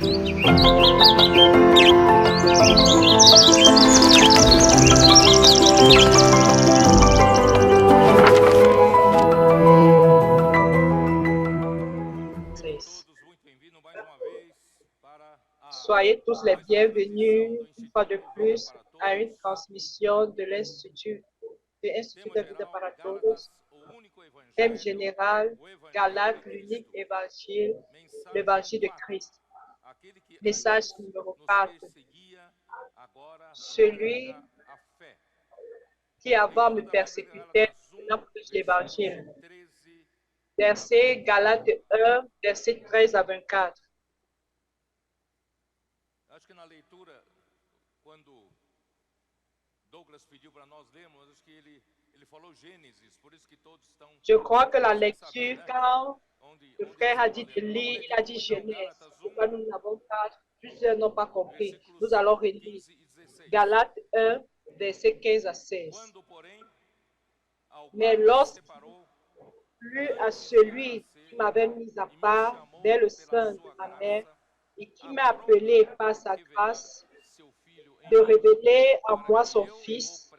Soyez tous les bienvenus une fois de plus à une transmission de l'Institut de Vida para Todos. Thème général, Galates, l'unique évangile, l'évangile de Christ. Message numéro 4. Celui qui avant me persécutait, maintenant prêche l'évangile. Verset Galates 1, verset 13 à 24. Acho que na leitura, quando Douglas pediu para nós lermos, acho que ele falou Gênesis, por isso que todos estão. Je crois que la lecture, quand le frère a dit de lire, il a dit Genèse. Pourquoi nous n'avons pas, plusieurs n'ont pas compris. Nous allons relire Galates 1, verset 15 à 16. Mais lorsqu'il plut à celui qui m'avait mis à part dès le sein de ma mère et qui m'a appelé par sa grâce de révéler en moi son Fils,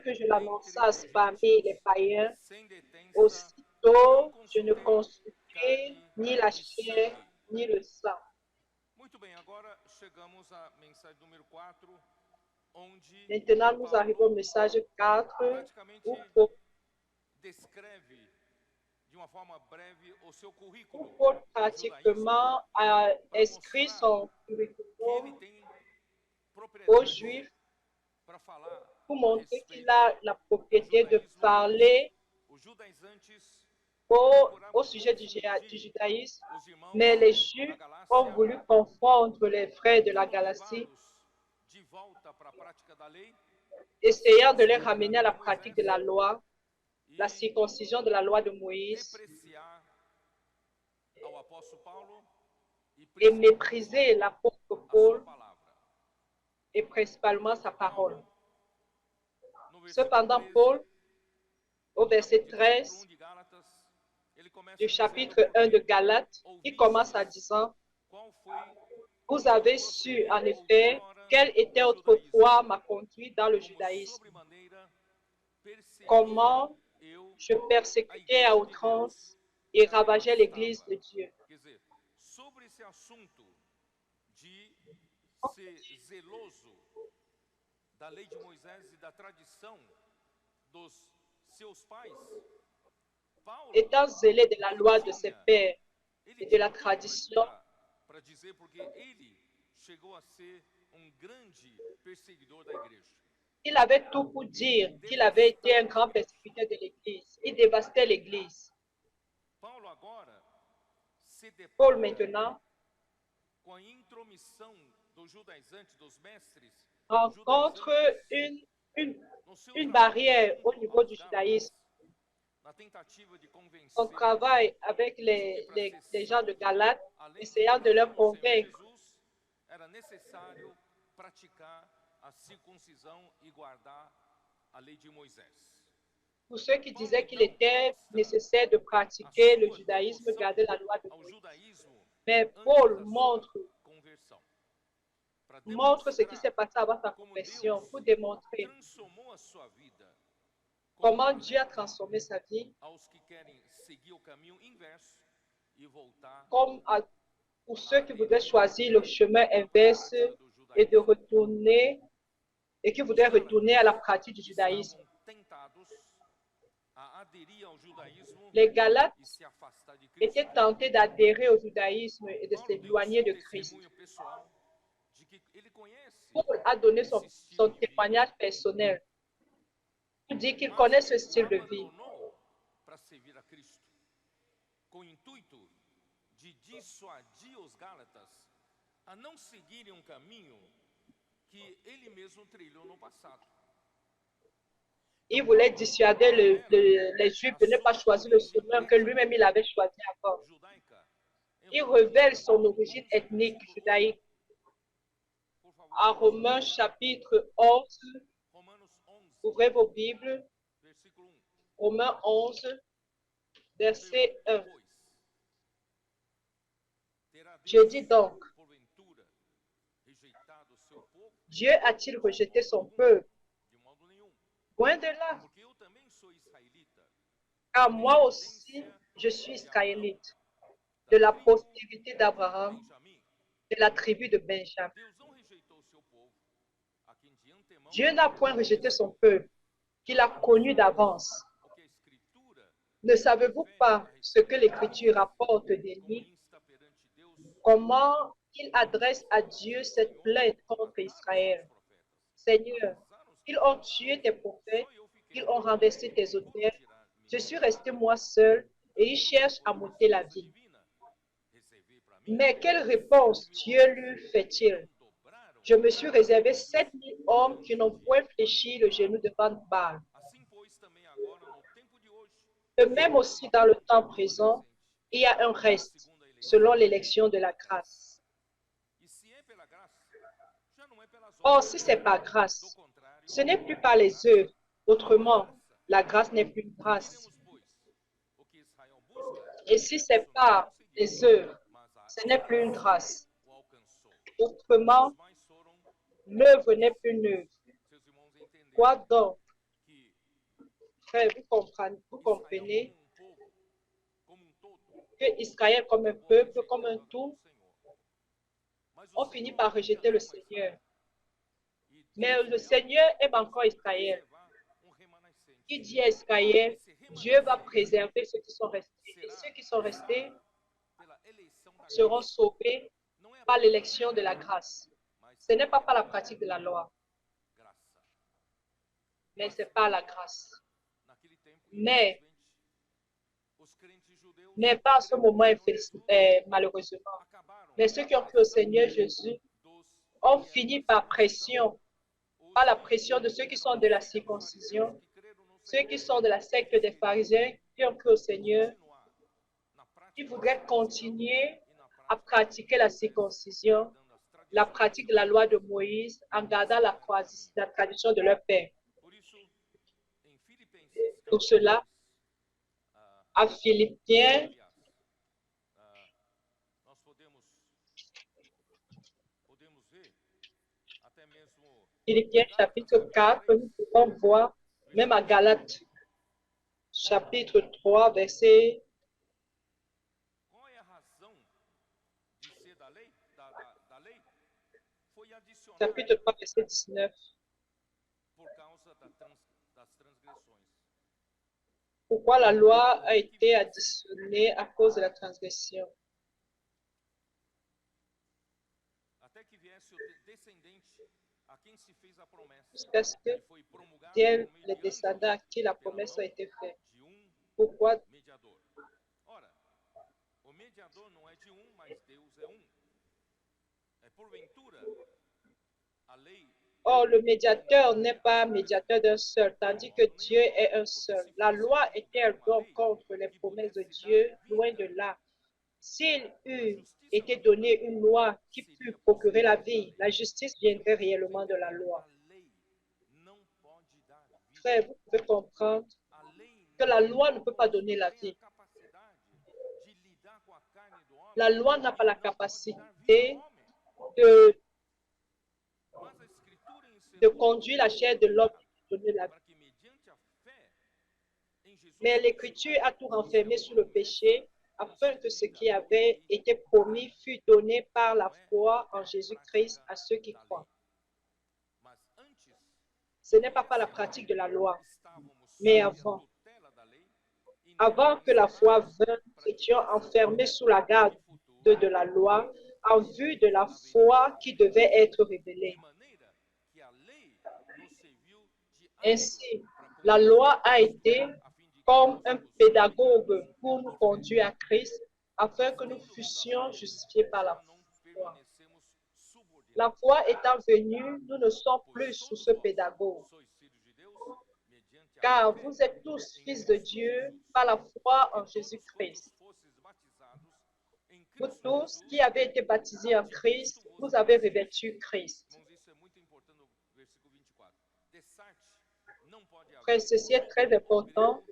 que je l'annonçasse parmi les païens, aussitôt je ne consultai ni la chair ni le sang. Maintenant, nous arrivons au message 4 où Paul pratiquement a inscrit son curriculum aux Juifs pour montrer qu'il a la propriété de parler au sujet du judaïsme, mais les Juifs ont voulu confondre les frères de la Galatie, essayant de les ramener à la pratique de la loi, la circoncision de la loi de Moïse, et mépriser l'apôtre Paul et principalement sa parole. Cependant, Paul, au verset 13 du chapitre 1 de Galates, il commence en disant: vous avez su en effet quelle était autrefois ma conduite dans le judaïsme, comment je persécutais à outrance et ravageais l'église de Dieu. Étant zélé de la loi de ses pères et de la tradition, il avait tout pour dire qu'il avait été un grand persécuteur de l'Église. Il dévastait l'Église. Paul, maintenant, rencontre une barrière au niveau du judaïsme. On travaille avec les gens de Galates, essayant de leur convaincre pour ceux qui disaient qu'il était nécessaire de pratiquer le judaïsme, garder la loi de Moïse. Mais Paul montre ce qui s'est passé avant sa conversion pour démontrer comment Dieu a transformé sa vie, comme pour ceux qui voudraient choisir le chemin inverse et de retourner, et qui voudraient retourner à la pratique du judaïsme. Les Galates étaient tentés d'adhérer au judaïsme et de s'éloigner de Christ. Paul a donné son témoignage personnel pour dire qu'il connaît ce style de vie. Il voulait dissuader les Juifs de ne pas choisir le chemin que lui-même il avait choisi avant. Il révèle son origine ethnique judaïque. À Romains chapitre 11, ouvrez vos Bibles, Romains 11, verset 1. Je dis donc, Dieu a-t-il rejeté son peuple? Loin de là. Car moi aussi, je suis israélite, de la postérité d'Abraham, de la tribu de Benjamin. Dieu n'a point rejeté son peuple, qu'il a connu d'avance. Ne savez-vous pas ce que l'Écriture rapporte d'Élie? Comment il adresse à Dieu cette plainte contre Israël? Seigneur, ils ont tué tes prophètes, ils ont renversé tes autels. Je suis resté moi seul et ils cherchent à m'ôter la vie. Mais quelle réponse Dieu lui fait-il? Je me suis réservé 7000 hommes qui n'ont point fléchi le genou devant Baal. De même aussi dans le temps présent, il y a un reste selon l'élection de la grâce. Or, si c'est par grâce, ce n'est plus par les œuvres. Autrement, la grâce n'est plus une grâce. Et si c'est par les œuvres, ce n'est plus une grâce. Autrement, l'œuvre n'est plus une œuvre. Quoi donc? Frère, vous comprenez que Israël comme un peuple, comme un tout, on finit par rejeter le Seigneur. Mais le Seigneur aime encore Israël. Il dit à Israël, Dieu va préserver ceux qui sont restés. Et ceux qui sont restés seront sauvés par l'élection de la grâce. Ce n'est pas par la pratique de la loi, mais c'est par la grâce. Mais pas à ce moment, malheureusement. Mais ceux qui ont cru au Seigneur Jésus ont fini par la pression de ceux qui sont de la circoncision, ceux qui sont de la secte des pharisiens, qui ont cru au Seigneur, qui voudraient continuer à pratiquer la circoncision, la pratique de la loi de Moïse, en gardant la tradition de leur père. Pour cela, à Philippiens, chapitre 4, nous pouvons voir, même à Galates, chapitre 3, verset chapitre 3, verset 19. Pourquoi la loi a été additionnée à cause de la transgression? Jusqu'à ce que viennent les descendants à qui la promesse a été faite. Pourquoi? Or, le médiateur n'est pas médiateur d'un seul, tandis que Dieu est un seul. La loi était donc contre les promesses de Dieu, loin de là. S'il eût été donné une loi qui pût procurer la vie, la justice viendrait réellement de la loi. Frère, vous pouvez comprendre que la loi ne peut pas donner la vie. La loi n'a pas la capacité de conduire la chair de l'homme et de donner la vie. Mais l'Écriture a tout renfermé sous le péché, afin que ce qui avait été promis fût donné par la foi en Jésus-Christ à ceux qui croient. Ce n'est pas par la pratique de la loi, mais avant que la foi vînt, nous étions enfermés sous la garde de la loi, en vue de la foi qui devait être révélée. Ainsi, la loi a été comme un pédagogue pour nous conduire à Christ, afin que nous fussions justifiés par la foi. La foi étant venue, nous ne sommes plus sous ce pédagogue. Car vous êtes tous fils de Dieu par la foi en Jésus-Christ. Vous tous qui avez été baptisés en Christ, vous avez revêtu Christ. Frère, ceci est très important.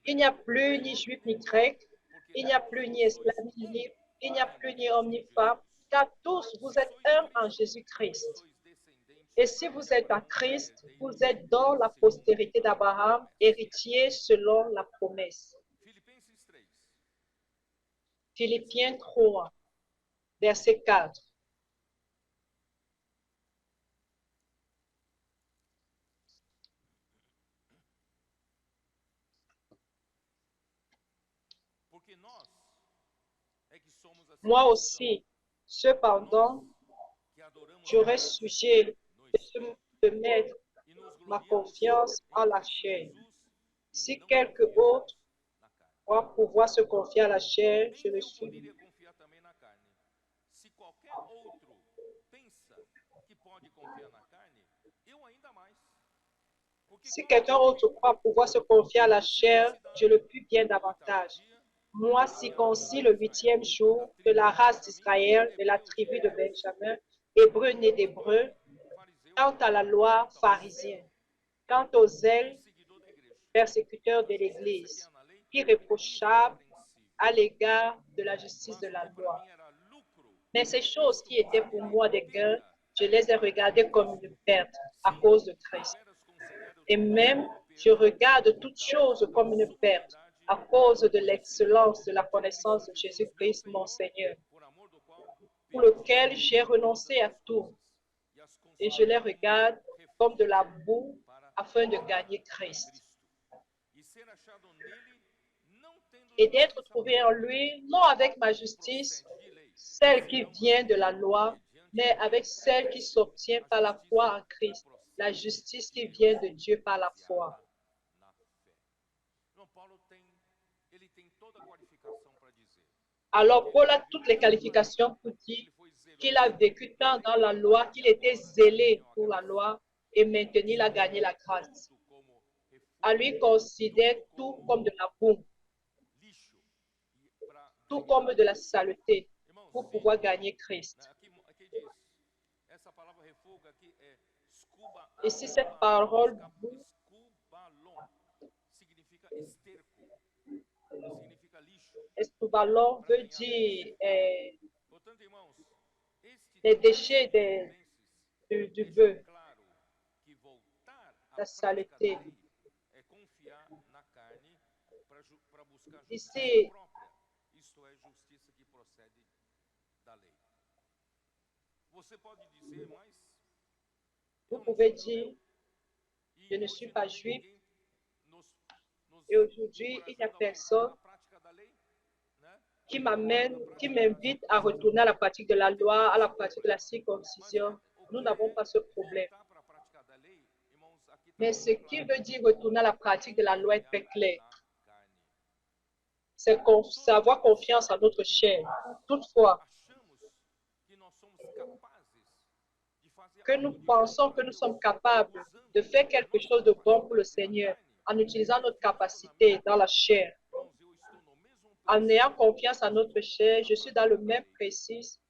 Il n'y a plus ni juif ni grec, il n'y a plus ni esclave ni libre, il n'y a plus ni homme ni femme, car tous vous êtes un en Jésus-Christ. Et si vous êtes à Christ, vous êtes dans la postérité d'Abraham, héritier selon la promesse. Philippiens 3, verset 4. Moi aussi, cependant, j'aurais sujet de mettre ma confiance en la chair. Si quelque autre croit pouvoir se confier à la chair, je le suis. Se qualquer outro pensa que pode confiar na carne, eu ainda mais. Si quelqu'un autre croit pouvoir se confier à la chair, je le puis bien davantage. Moi, circoncis le 8e jour de la race d'Israël, de la tribu de Benjamin, hébreu né d'hébreu, quant à la loi, pharisien, quant aux zèles, persécuteurs de l'Église, irréprochable à l'égard de la justice de la loi. Mais ces choses qui étaient pour moi des gains, je les ai regardées comme une perte à cause de Christ. Et même, je regarde toutes choses comme une perte à cause de l'excellence de la connaissance de Jésus-Christ, mon Seigneur, pour lequel j'ai renoncé à tout. Et je les regarde comme de la boue afin de gagner Christ. Et d'être trouvé en lui, non avec ma justice, celle qui vient de la loi, mais avec celle qui s'obtient par la foi en Christ, la justice qui vient de Dieu par la foi. Alors Paul a toutes les qualifications pour dire qu'il a vécu tant dans la loi, qu'il était zélé pour la loi et maintenant il a gagné la grâce. À lui considère tout comme de la boue, tout comme de la saleté, pour pouvoir gagner Christ. Ici, cette parole escubalon veut dire les déchets du bœuf, la saleté. Ici, vous pouvez dire, je ne suis pas juif, et aujourd'hui, il n'y a personne qui m'invite à retourner à la pratique de la loi, à la pratique de la circoncision. Nous n'avons pas ce problème. Mais ce qui veut dire retourner à la pratique de la loi est très clair. C'est avoir confiance en notre chair. Toutefois, que nous pensons que nous sommes capables de faire quelque chose de bon pour le Seigneur en utilisant notre capacité dans la chair. En ayant confiance en notre chair, je suis dans le même précis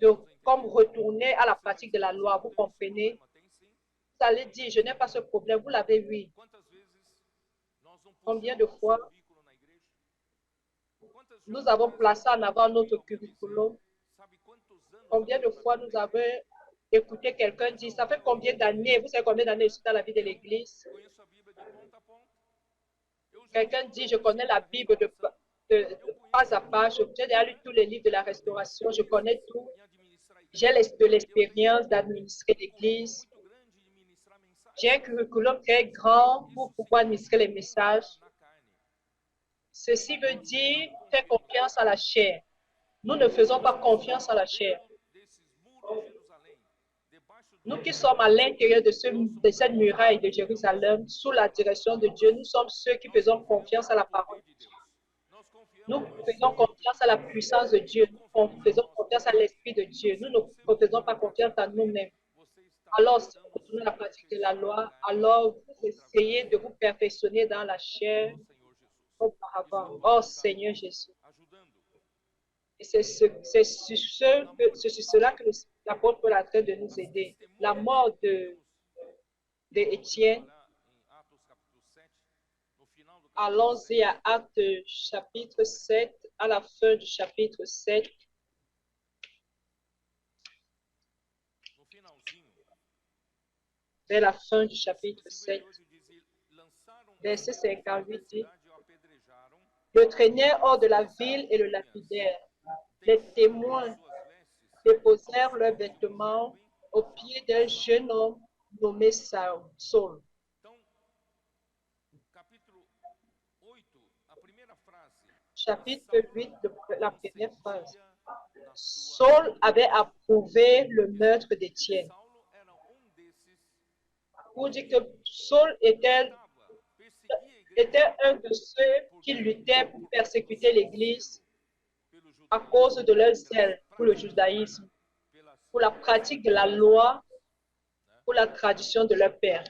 de comme retourner à la pratique de la loi. Vous comprenez? Vous allez dire, je n'ai pas ce problème. Vous l'avez vu. Combien de fois nous avons placé en avant notre curriculum? Combien de fois nous avons écouté quelqu'un dire, ça fait combien d'années, vous savez combien d'années je suis dans la vie de l'Église? Quelqu'un dit, je connais la Bible de pas à pas, j'ai déjà lu tous les livres de la restauration, je connais tout. J'ai de l'expérience d'administrer l'Église. J'ai un curriculum très grand pour pouvoir administrer les messages. Ceci veut dire faire confiance à la chair. Nous ne faisons pas confiance à la chair. Nous qui sommes à l'intérieur de cette muraille de Jérusalem, sous la direction de Dieu, nous sommes ceux qui faisons confiance à la parole de Dieu. Nous faisons confiance à la puissance de Dieu. Nous faisons confiance à l'Esprit de Dieu. Nous ne faisons pas confiance à nous-mêmes. Alors, si vous retournez à la pratique de la loi, alors vous essayez de vous perfectionner dans la chair auparavant. Oh Seigneur Jésus. Et c'est sur cela que l'apôtre Paul est en train de nous aider. La mort de Étienne. Allons-y à Actes chapitre 7, à la fin du chapitre 7. Vers la fin du chapitre 7, verset 58 dit, le traînèrent hors de la ville et le lapidèrent. Les témoins déposèrent leurs vêtements aux pieds d'un jeune homme nommé Saul. Chapitre 8, la première phrase. Saul avait approuvé le meurtre d'Étienne. Pour dire que Saul était un de ceux qui luttaient pour persécuter l'Église à cause de leur zèle pour le judaïsme, pour la pratique de la loi, pour la tradition de leur père.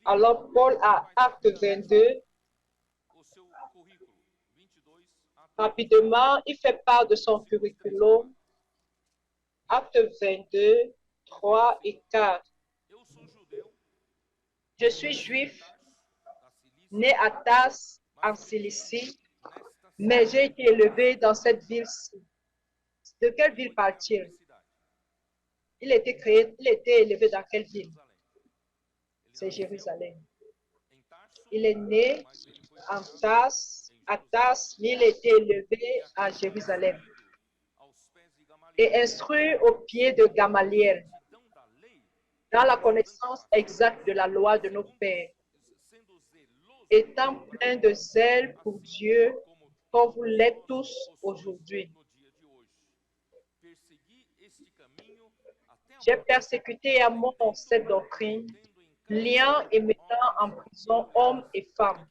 Alors Paul, à Acte 22, rapidement, il fait part de son curriculum. Acte 22, 3 et 4. Je suis juif, né à Tars, en Cilicie, mais j'ai été élevé dans cette ville-ci. De quelle ville parle-t-il? Il était élevé dans quelle ville? C'est Jérusalem. Il est né en Tars, à Tars, mais il a été élevé à Jérusalem et instruit au pied de Gamaliel dans la connaissance exacte de la loi de nos pères, étant plein de zèle pour Dieu, comme vous l'êtes tous aujourd'hui. J'ai persécuté à mort cette doctrine, liant et mettant en prison hommes et femmes.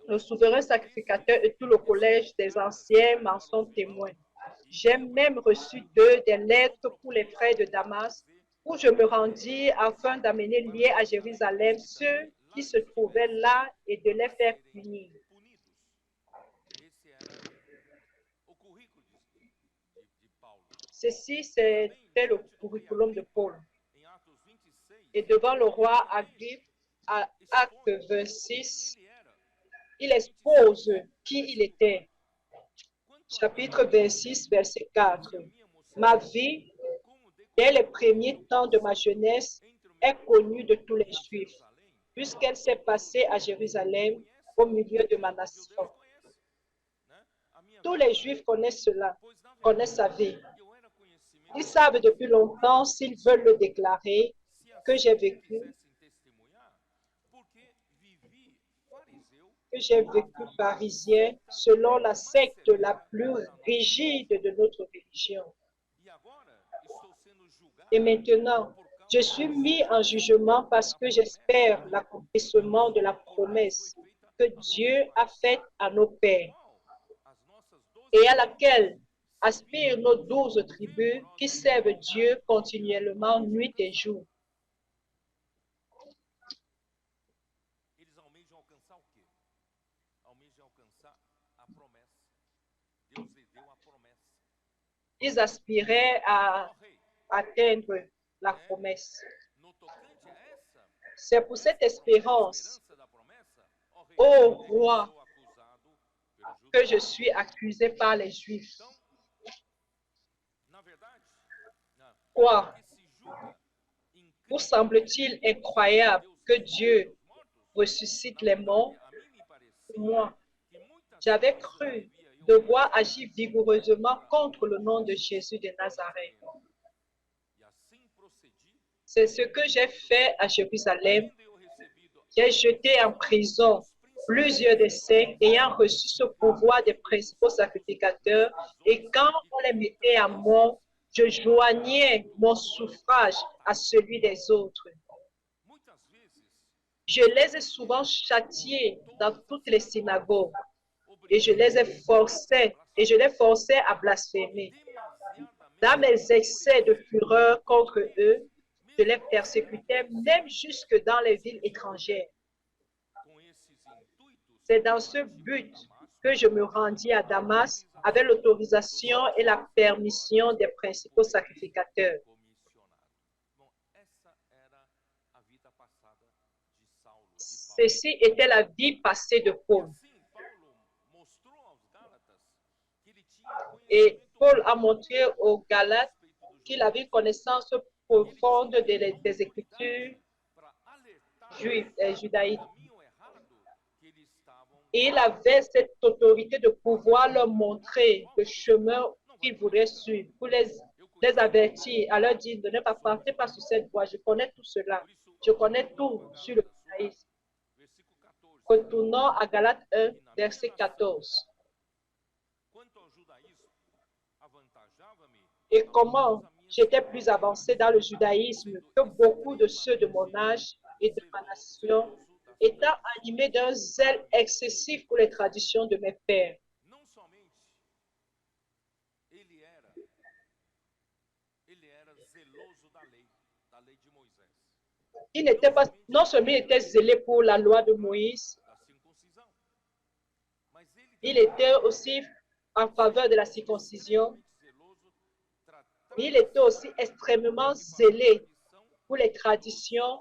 Le souverain sacrificateur et tout le collège des anciens m'en sont témoins. J'ai même reçu d'eux des lettres pour les frères de Damas, où je me rendis afin d'amener liés à Jérusalem ceux qui se trouvaient là et de les faire punir. Ceci, c'était le curriculum de Paul. Et devant le roi Agrippe, à Acte 26, il expose qui il était. Chapitre 26, verset 4. Ma vie, dès les premiers temps de ma jeunesse, est connue de tous les Juifs, puisqu'elle s'est passée à Jérusalem, au milieu de ma nation. Tous les Juifs connaissent cela, connaissent sa vie. Ils savent depuis longtemps, s'ils veulent le déclarer, que j'ai vécu pharisien selon la secte la plus rigide de notre religion. Et maintenant, je suis mis en jugement parce que j'espère l'accomplissement de la promesse que Dieu a faite à nos pères et à laquelle aspirent nos 12 tribus qui servent Dieu continuellement nuit et jour. Ils aspiraient à atteindre la promesse. C'est pour cette espérance, ô roi, que je suis accusé par les Juifs. Quoi? Vous semble-t-il incroyable que Dieu ressuscite les morts? Moi, j'avais cru devoir agir vigoureusement contre le nom de Jésus de Nazareth. C'est ce que j'ai fait à Jérusalem. J'ai jeté en prison plusieurs des saints ayant reçu ce pouvoir des principaux sacrificateurs, et quand on les mettait à mort, je joignais mon suffrage à celui des autres. Je les ai souvent châtiés dans toutes les synagogues et je les forçais à blasphémer. Dans mes excès de fureur contre eux, je les persécutais même jusque dans les villes étrangères. C'est dans ce but que je me rendis à Damas avec l'autorisation et la permission des principaux sacrificateurs. Ceci était la vie passée de Paul. Et Paul a montré aux Galates qu'il avait une connaissance profonde des Écritures judaïques. Et il avait cette autorité de pouvoir leur montrer le chemin qu'ils voudraient suivre, pour les avertir, à leur dire de ne pas partir par sur cette voie. Je connais tout cela. Je connais tout sur le judaïsme. Retournons à Galates 1, verset 14. Et comment j'étais plus avancé dans le judaïsme que beaucoup de ceux de mon âge et de ma nation, étant animé d'un zèle excessif pour les traditions de mes pères. Il n'était pas, non seulement il était zélé pour la loi de Moïse, il était aussi en faveur de la circoncision, mais il était aussi extrêmement zélé pour les traditions.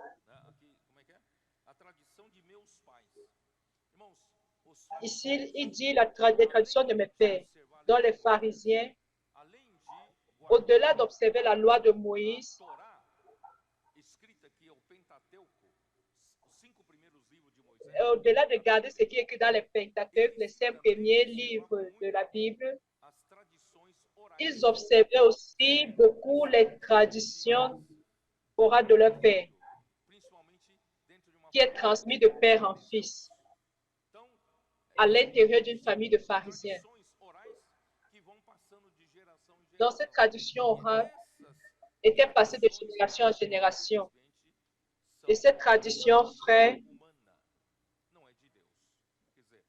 Ici, il dit les traditions de mes pères, dont les pharisiens, au-delà d'observer la loi de Moïse, au-delà de garder ce qui est écrit dans les Pentateuques, les 5 premiers livres de la Bible, ils observaient aussi beaucoup les traditions orales de leur père, qui est transmise de père en fils, à l'intérieur d'une famille de pharisiens. Donc, cette tradition orale était passée de génération en génération. Et cette tradition, frère,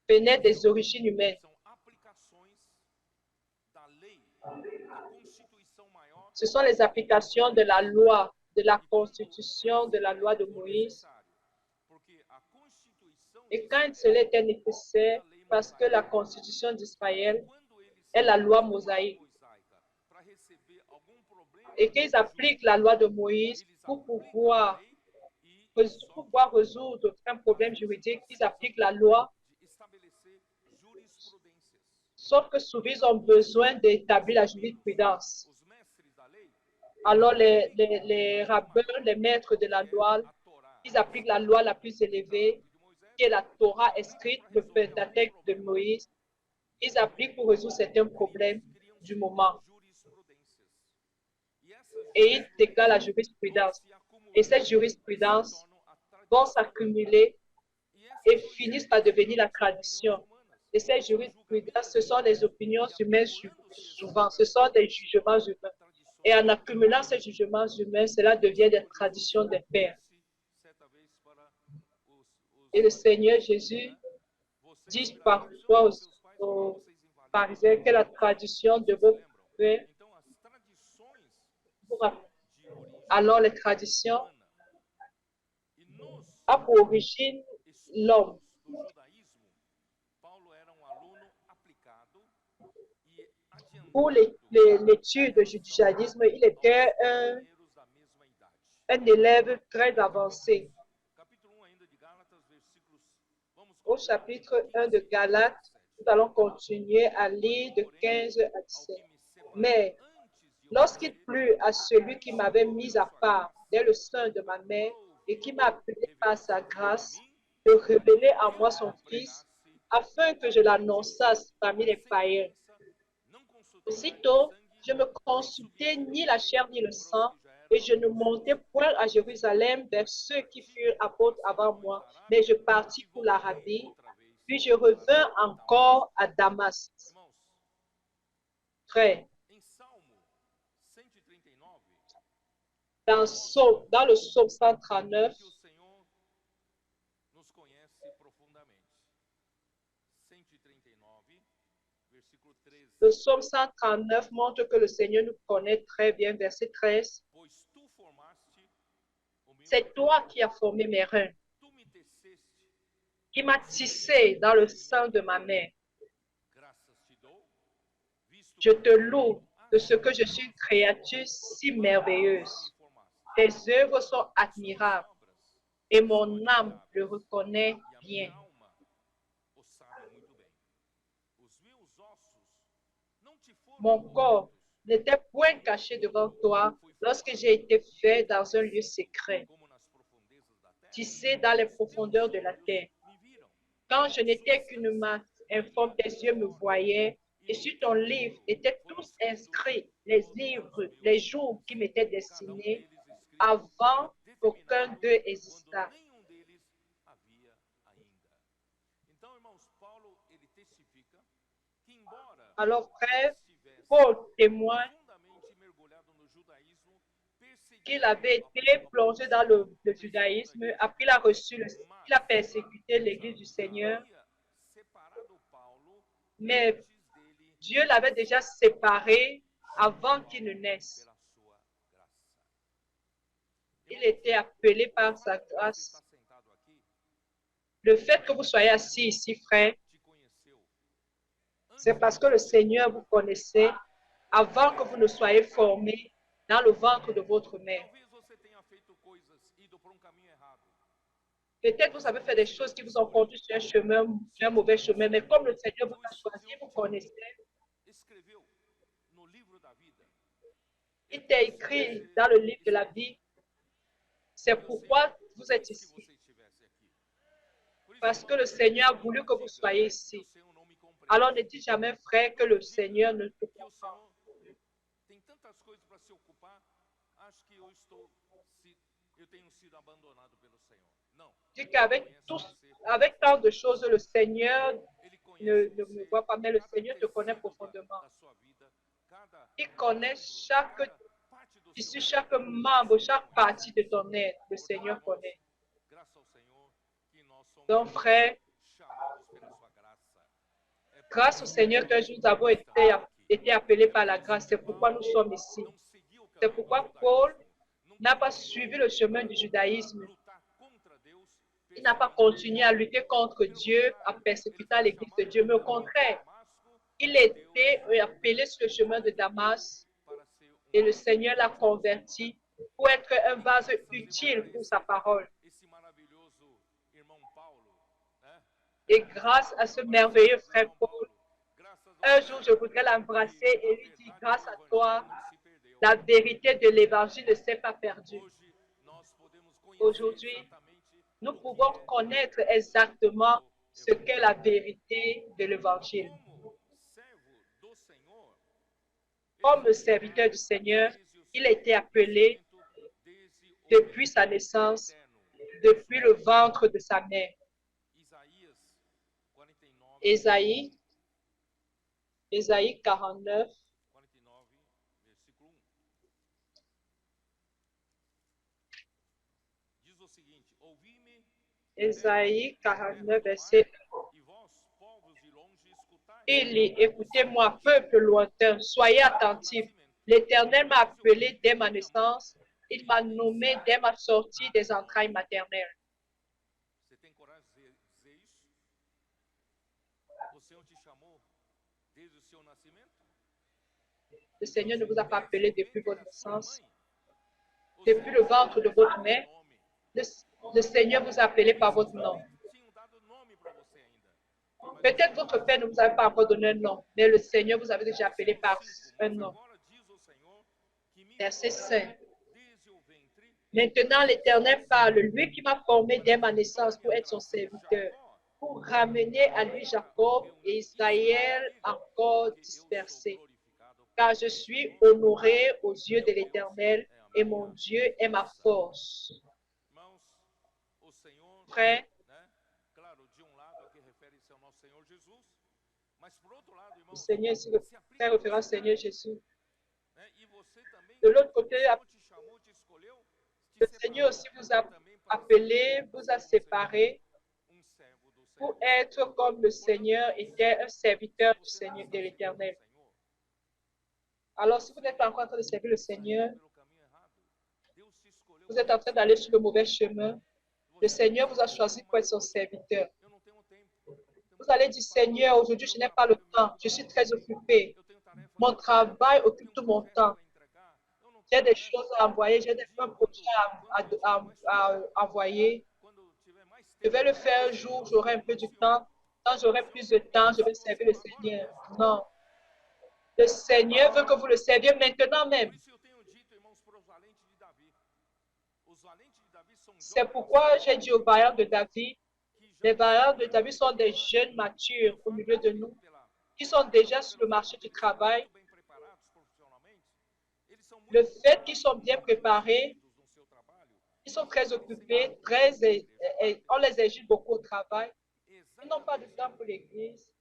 venait des origines humaines. Ce sont les applications de la loi, de la constitution, de la loi de Moïse. Et quand cela était nécessaire, parce que la constitution d'Israël est la loi mosaïque, et qu'ils appliquent la loi de Moïse pour pouvoir résoudre un problème juridique, ils appliquent la loi. Sauf que souvent, ils ont besoin d'établir la jurisprudence. Alors, les rabbins, les maîtres de la loi, ils appliquent la loi la plus élevée, qui est la Torah écrite, le Pentateuque de Moïse. Ils appliquent pour résoudre certains problèmes du moment. Et ils déclarent la jurisprudence. Et cette jurisprudence vont s'accumuler et finissent par devenir la tradition. Et ces jurisprudences, ce sont des opinions humaines souvent, ce sont des jugements humains. Et en accumulant ces jugements humains, cela devient des traditions des pères. Et le Seigneur Jésus dit parfois aux pharisiens que la tradition de vos pères, alors les traditions a pour origine l'homme. Pour l'étude du judaïsme, il était un élève très avancé. Au chapitre 1 de Galates, nous allons continuer à lire de 15 à 17. Mais lorsqu'il plut à celui qui m'avait mis à part dès le sein de ma mère et qui m'a appelé par sa grâce de révéler à moi son Fils, afin que je l'annonçasse parmi les païens. Aussitôt, je ne consultais ni la chair ni le sang, et je ne montais point à Jérusalem vers ceux qui furent apôtres avant moi, mais je partis pour l'Arabie, puis je revins encore à Damas. Frère, dans le psaume 139, le psaume 139 montre que le Seigneur nous connaît très bien, verset 13. C'est toi qui as formé mes reins, qui m'as tissé dans le sein de ma mère. Je te loue de ce que je suis une créature si merveilleuse. Tes œuvres sont admirables et mon âme le reconnaît bien. Mon corps n'était point caché devant toi lorsque j'ai été fait dans un lieu secret, tissé dans les profondeurs de la terre. Quand je n'étais qu'une masse informe, tes yeux me voyaient, et sur ton livre étaient tous inscrits les livres, les jours qui m'étaient destinés avant qu'aucun d'eux existât. Alors, frère, Paul témoigne qu'il avait été plongé dans le judaïsme, après il a reçu il a persécuté l'Église du Seigneur, mais Dieu l'avait déjà séparé avant qu'il ne naisse. Il était appelé par sa grâce. Le fait que vous soyez assis ici, frère, c'est parce que le Seigneur vous connaissait avant que vous ne soyez formés dans le ventre de votre mère. Peut-être que vous avez fait des choses qui vous ont conduit sur un mauvais chemin, mais comme le Seigneur vous a choisi, vous connaissez, il t'a écrit dans le livre de la vie. C'est pourquoi vous êtes ici. Parce que le Seigneur a voulu que vous soyez ici. Alors ne dis jamais, frère, que le Seigneur ne te comprend. Dis qu'avec avec tant de choses, le Seigneur ne me voit pas, mais le Seigneur te connaît profondément. Il connaît chaque membre, chaque partie de ton être. Le Seigneur connaît. Donc, frère, grâce au Seigneur que nous avons été appelés par la grâce. C'est pourquoi nous sommes ici. C'est pourquoi Paul n'a pas suivi le chemin du judaïsme. Il n'a pas continué à lutter contre Dieu, à persécuter l'Église de Dieu, mais au contraire, il était appelé sur le chemin de Damas et le Seigneur l'a converti pour être un vase utile pour sa parole. Et grâce à ce merveilleux frère Paul, un jour je voudrais l'embrasser et lui dire, grâce à toi, la vérité de l'Évangile ne s'est pas perdue. Aujourd'hui, nous pouvons connaître exactement ce qu'est la vérité de l'Évangile. Comme serviteur du Seigneur, il a été appelé depuis sa naissance, depuis le ventre de sa mère. Ésaïe 49, Ésaïe 49, verset 1. Il dit, écoutez-moi, peuple lointain, soyez attentifs. L'Éternel m'a appelé dès ma naissance. Il m'a nommé dès ma sortie des entrailles maternelles. Le Seigneur ne vous a pas appelé depuis votre naissance, depuis le ventre de votre mère. Le Seigneur vous a appelé par votre nom. Peut-être votre père ne vous avait pas encore donné un nom, mais le Seigneur vous avait déjà appelé par un nom. Verset 5. Maintenant, l'Éternel parle, lui qui m'a formé dès ma naissance pour être son serviteur, pour ramener à lui Jacob et Israël encore dispersés. Car je suis honoré aux yeux de l'Éternel et mon Dieu est ma force. Frère, le Seigneur ici, le fait référence au Seigneur Jésus. De l'autre côté, le Seigneur aussi vous a appelé, vous a séparé pour être comme le Seigneur était un serviteur du Seigneur, de l'Éternel. Alors, si vous n'êtes pas encore en train de servir le Seigneur, vous êtes en train d'aller sur le mauvais chemin. Le Seigneur vous a choisi pour être son serviteur. Vous allez dire, Seigneur, aujourd'hui, je n'ai pas le temps. Je suis très occupé. Mon travail occupe tout mon temps. J'ai des choses à envoyer. J'ai des projets à envoyer. Je vais le faire un jour. J'aurai un peu du temps. Quand j'aurai plus de temps, je vais servir le Seigneur. Non. Le Seigneur veut que vous le serviez maintenant même. C'est pourquoi j'ai dit aux vaillants de David, les vaillants de David sont des jeunes matures au milieu de nous, qui sont déjà sur le marché du travail. Le fait qu'ils sont bien préparés, ils sont très occupés, on les agite beaucoup au travail. Ils n'ont pas de temps pour l'Église.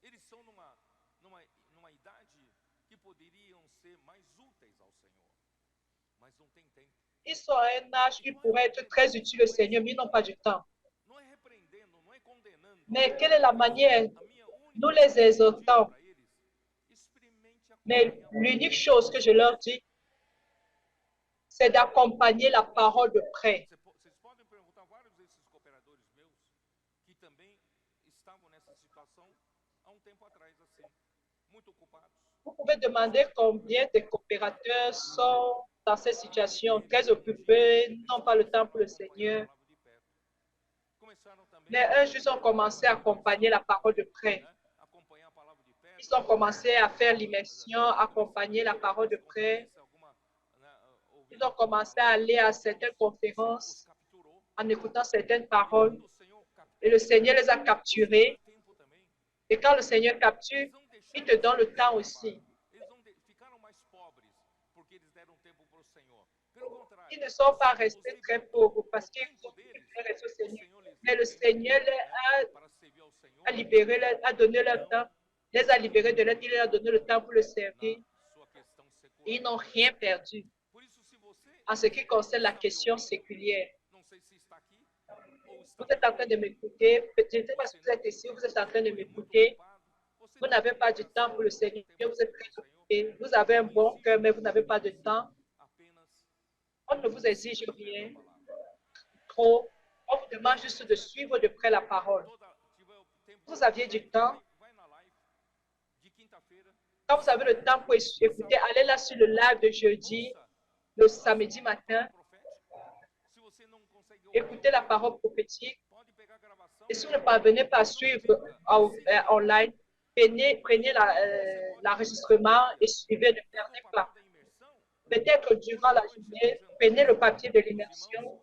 Ils sont à un âge qui pourrait être très utile au Seigneur, mais ils n'ont pas du temps. Mais quelle est la manière? Nous les exhortons. Mais l'unique chose que je leur dis, c'est d'accompagner la parole de près. Vous pouvez demander combien de coopérateurs sont dans cette situation, très occupés, n'ont pas le temps pour le Seigneur. Mais un jour, ils ont commencé à accompagner la parole de près. Ils ont commencé à faire l'immersion, accompagner la parole de près. Ils ont commencé à aller à certaines conférences en écoutant certaines paroles. Et le Seigneur les a capturés. Et quand le Seigneur capture, il te donne le temps aussi. Ils ne sont pas restés très pauvres parce qu'ils rester au Seigneur. Mais le Seigneur les a libérés, a donné leur temps, les a libérés de l'aide, il leur a donné le temps pour le servir. Ils n'ont rien perdu. En ce qui concerne la question séculière, vous êtes en train de m'écouter. Je ne sais pas si vous êtes ici, vous êtes en train de m'écouter. Vous n'avez pas du temps pour le Seigneur, vous êtes très occupé. Vous avez un bon cœur, mais vous n'avez pas de temps. On ne vous exige rien trop. On vous demande juste de suivre de près la parole. Vous aviez du temps. Quand vous avez le temps pour écouter, allez là sur le live de jeudi, le samedi matin. Écoutez la parole prophétique. Et si vous ne parvenez pas à suivre online, prenez l'enregistrement et suivez, ne perdez pas. Peut-être durant la journée, prenez le papier de l'immersion.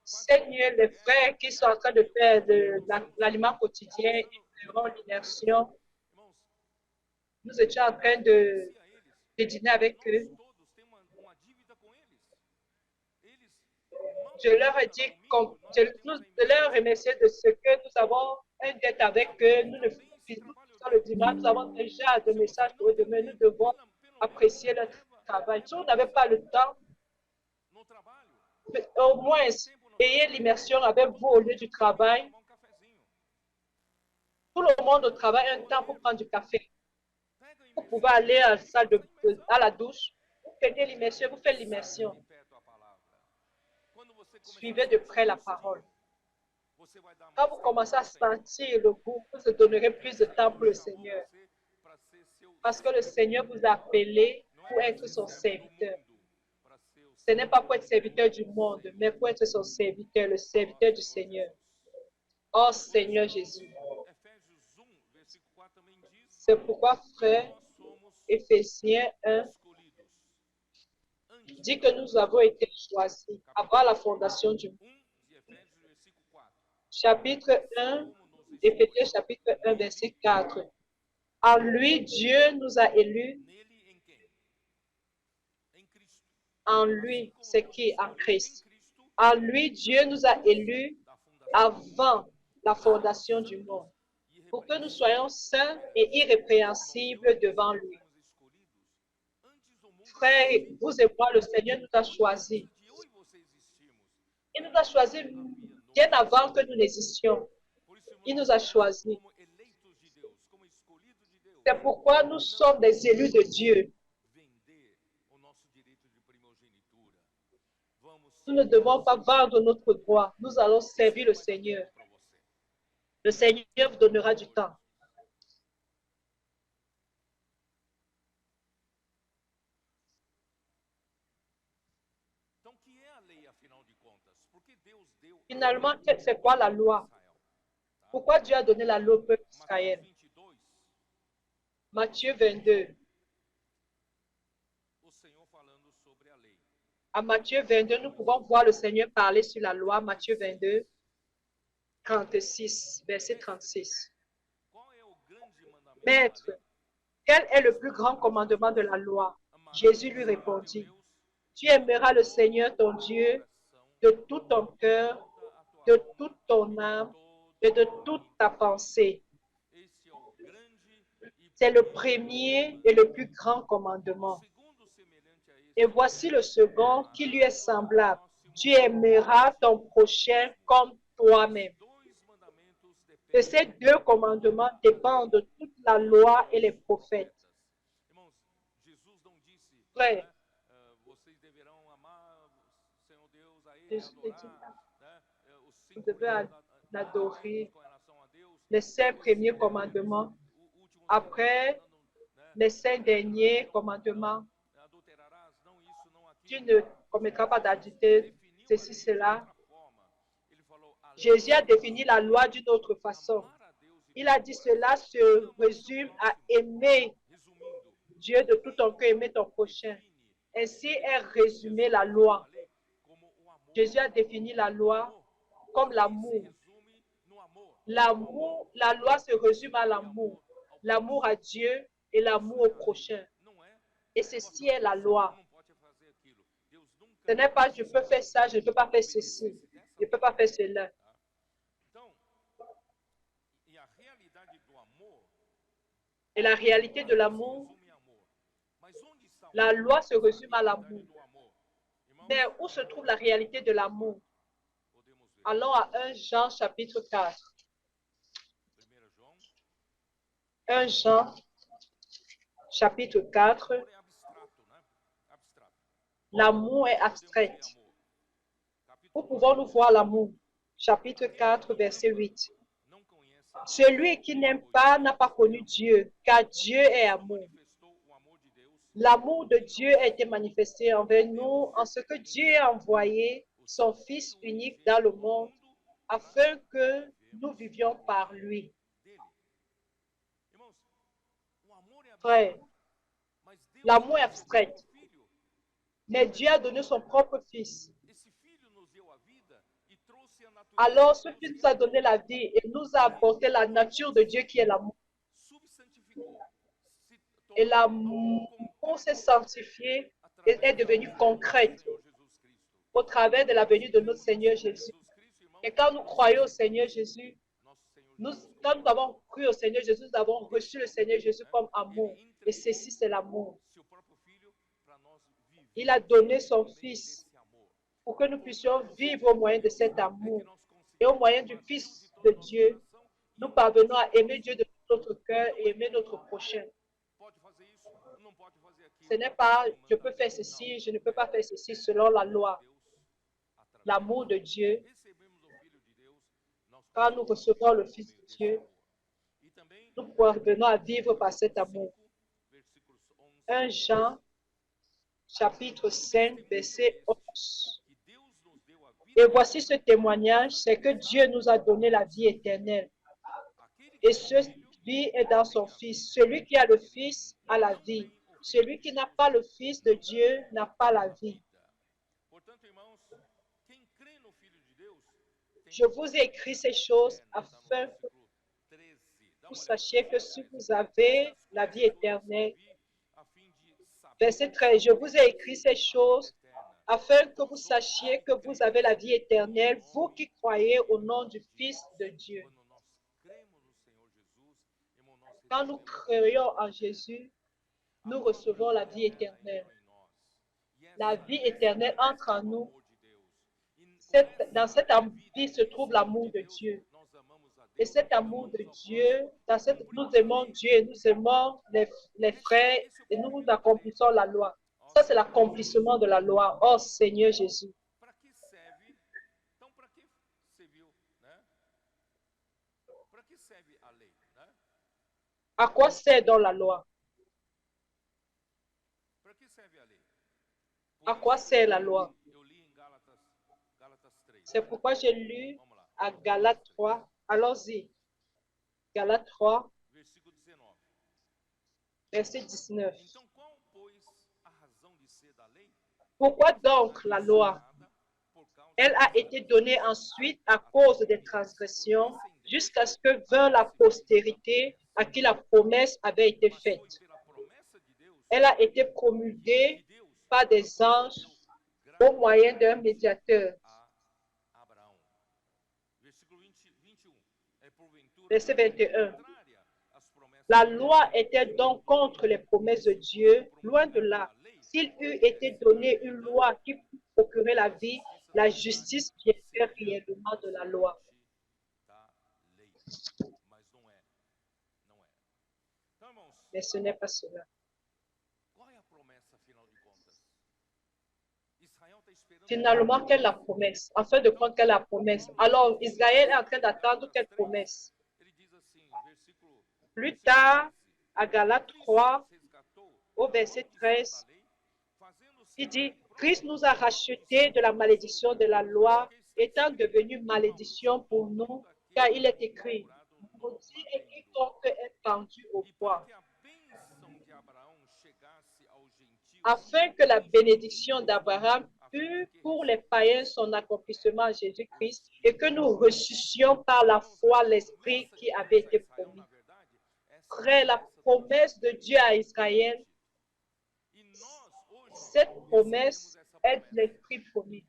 Seigneur, les frères qui sont en train de faire de l'aliment quotidien durant l'immersion, nous étions en train de dîner avec eux. Je leur ai dit, je leur remercie de ce que nous avons un dette avec eux. Nous ne faisons pas le dimanche, nous avons déjà des messages pour eux demain. Nous devons apprécier leur travail. Si vous n'avez pas le temps, au moins ayez l'immersion avec vous au lieu du travail. Tout le monde au travail a un temps pour prendre du café. Vous pouvez aller à la salle à la douche. Vous prenez l'immersion, vous faites l'immersion. Suivez de près la parole. Quand vous commencez à sentir le goût, vous se donnerez plus de temps pour le Seigneur. Parce que le Seigneur vous a appelé pour être son serviteur. Ce n'est pas pour être serviteur du monde, mais pour être son serviteur, le serviteur du Seigneur. Oh Seigneur Jésus. C'est pourquoi, frère, Éphésiens 1 dit que nous avons été choisis avant la fondation du monde. Chapitre 1, Éphésiens chapitre 1, verset 4. En lui, Dieu nous a élus. En lui, c'est qui? En Christ. En lui, Dieu nous a élus avant la fondation du monde, pour que nous soyons saints et irrépréhensibles devant lui. Frères, vous et moi, le Seigneur nous a choisis. Il nous a choisis bien avant que nous n'existions. Il nous a choisis. C'est pourquoi nous sommes des élus de Dieu. Nous ne devons pas vendre notre droit. Nous allons servir le Seigneur. Le Seigneur vous donnera du temps. Finalement, c'est quoi la loi? Pourquoi Dieu a donné la loi au peuple d'Israël? Matthieu 22. o Senhor falando sobre a lei. À Matthieu 22, nous pouvons voir le Seigneur parler sur la loi. Matthieu 22, 36, verset 36. Qual é o grande mandamento da Maître, lei? quel est le plus grand commandement de la loi? Amarás Jésus lui o Senhor teu répondit, Deus tu aimeras le Seigneur ton Dieu coração, de tout ton cœur, toda a tua de alma toute ton e âme de et de todo toute o ta teu pensée. entendimento. Esse é o grande e C'est le primeiro premier et le plus grand O commandement. segundo semelhante a Et esse voici le second qui lui est amarás o teu semblable. próximo Tu aimeras ton como a ti prochain mesmo. comme toi-même. Esses dois mandamentos De ces dependem deux commandements dépendent de toute la loi et les prophètes. Irmãos, Jesus não disse, Frère, né, vocês deverão amar o Senhor Deus a Ele, Jésus dit, adorar, né, os vous 5 devez mandamentos l'adorer, com relação a Deus. les 5 Depois, premiers commandements. o último você vai Après, mandando, né, les 5 derniers commandements. adulterarás, não isso, não Tu aquilo. ne commettras pas d'adultère, Definiu a ceci, lei de cela. outra forma. Ele falou, a lei Jésus a se défini la loi d'une autre façon. amar a Deus e Il a dit cela se résume à aimer resumindo, Dieu de tout ton cœur, aimer ton prochain. Ainsi est résumée la loi. a lei como o amor. Jésus a défini la loi comme l'amour. Resume no amor. L'amour, la loi se résume à l'amour. L'amour à Dieu et l'amour au prochain. Não é? Et ceci est la loi. Não pode fazer aquilo. Deus nunca Ce n'est pas je peux faire ça, je ne peux pas faire ceci. Je ne peux pas faire cela. Então, e a realidade do amor Et la réalité de l'amour, resume em amor. Mas onde está la loi se résume à realidade l'amour. do amor? Irmãos, Mais où se trouve la réalité de l'amour? podemos ver. Allons à 1 Jean chapitre 4. 1 João. 1 Jean chapitre 4. Amor é abstrato, né? Abstrato. L'amour est abstrait. Podemos ver amor. Où Capítulo pouvons-nous voir l'amour? Chapitre 4, verset 8. não conhece a Deus, Celui qui n'aime pas n'a pas connu Dieu, car Dieu est amour. manifestou o amor de Deus L'amour de Dieu a été manifesté envers nous en ce que Dieu a envoyé son Fils unique dans le monde afin que nous vivions par lui. dele. Irmãos, o amor é Frère, abstrato, mas Deus l'amour est deu abstrait, seu filho. mais Dieu a donné son propre Fils. Esse filho nos deu a vida e trouxe a natureza Alors, de ce Deus, qui que nous a donné la vie et nous a apporté la nature de Dieu qui est l'amour. subsantificou, se Et tornou l'amour s'est sanctifié et est devenu do concret Senhor Jesus Cristo. au travers de la venue de notre Seigneur Jésus. Jesus Cristo, irmão, Et quand nous croyons au Seigneur Jésus, nosso Senhor nous, Jesus, quand nous avons cru au Seigneur Jésus, nous avons reçu le Seigneur Jésus comme amour. ele Et ceci, c'est l'amour. seu próprio filho para nós viver Il a donné son meio Fils desse amor. pour que nous puissions vivre au moyen de cet amour. Que nós Et au consigamos moyen du amar Fils Deus de de todo Dieu, nosso coração e nous parvenons à aimer Dieu de tout notre cœur et aimer notre prochain. pode fazer isso, não pode fazer aquilo. Ce n'est pas je peux faire ceci, je ne peux pas faire ceci selon la loi. Deus, através L'amour de Dieu, recebemos o filho de Deus, nós quand nous recevons le Fils de Dieu, e também nous parvenons à vivre par cet amour. versículos 11 1 Jean, chapitre 5, verset 11. que Deus nos deu a vida. Et voici ce témoignage, c'est que Dieu nous a donné la vie éternelle. Aquele Et ce vie est dans son Fils. Celui qui a le Fils a la vie. Celui qui n'a pas le Fils de Dieu n'a pas la vie. Portanto, irmãos, quem crê no filho de Deus, Je vous ai écrit ces choses afin que versículo 13. Dá vous uma olhada. sachiez que si vous avez la vie éternelle, A fim de saber verset 13, je vous ai écrit ces choses eterna. afin que vous sachiez que vous avez la vie éternelle, vous qui croyez au nom du Fils de Dieu. Quando nós cremos no Senhor Jesus, irmão, nós Quand nous recebemos croyons en Jésus, nous recevons la vie éternelle. em nós. E La vie éternelle entre en nous. amor de Deus. E Dans cette vie se trouve l'amour de Dieu. nós amamos a Et Deus. cet amour de Dieu, nous aimons Dieu et nous aimons les frères et nous accomplissons la loi. Ça, c'est l'accomplissement de la loi. Oh Seigneur Jésus. Para que serve? Então, para que serviu, né? Para que serve a lei, né? À quoi sert donc la loi? Para que serve a lei? À quoi sert la loi? Eu li em Gálatas 3. C'est pourquoi j'ai lu Vamos lá. à Galates 3. Allons-y. Galates 3, Versículo 19. Verset 19. Então, qual, pois, a razão de ser da lei? Pourquoi donc la loi? Elle a été donnée ensuite à cause des transgressions, jusqu'à ce que vint la postérité à qui la promesse avait été faite. Elle a été promulguée par des anges au moyen d'un médiateur. Verset 21. La loi était donc contre les promesses de Dieu, loin de là. S'il eût été donné une loi qui procurait la vie, la justice viendrait réellement de la loi. Mais ce n'est pas cela. Finalement, quelle est la promesse? En fin de compte, quelle est la promesse? Alors, Israël est en train d'attendre quelle promesse? Plus tard, à Galates 3, au verset 13, il dit, Christ nous a rachetés de la malédiction de la loi, étant devenu malédiction pour nous, car il est écrit, maudit est quiconque est pendu au bois. Afin que la bénédiction d'Abraham eût pour les païens son accomplissement en Jésus-Christ et que nous reçussions par la foi l'Esprit qui avait été promis. Frère, la promesse de Dieu à Israël, cette promesse est l'Esprit promis.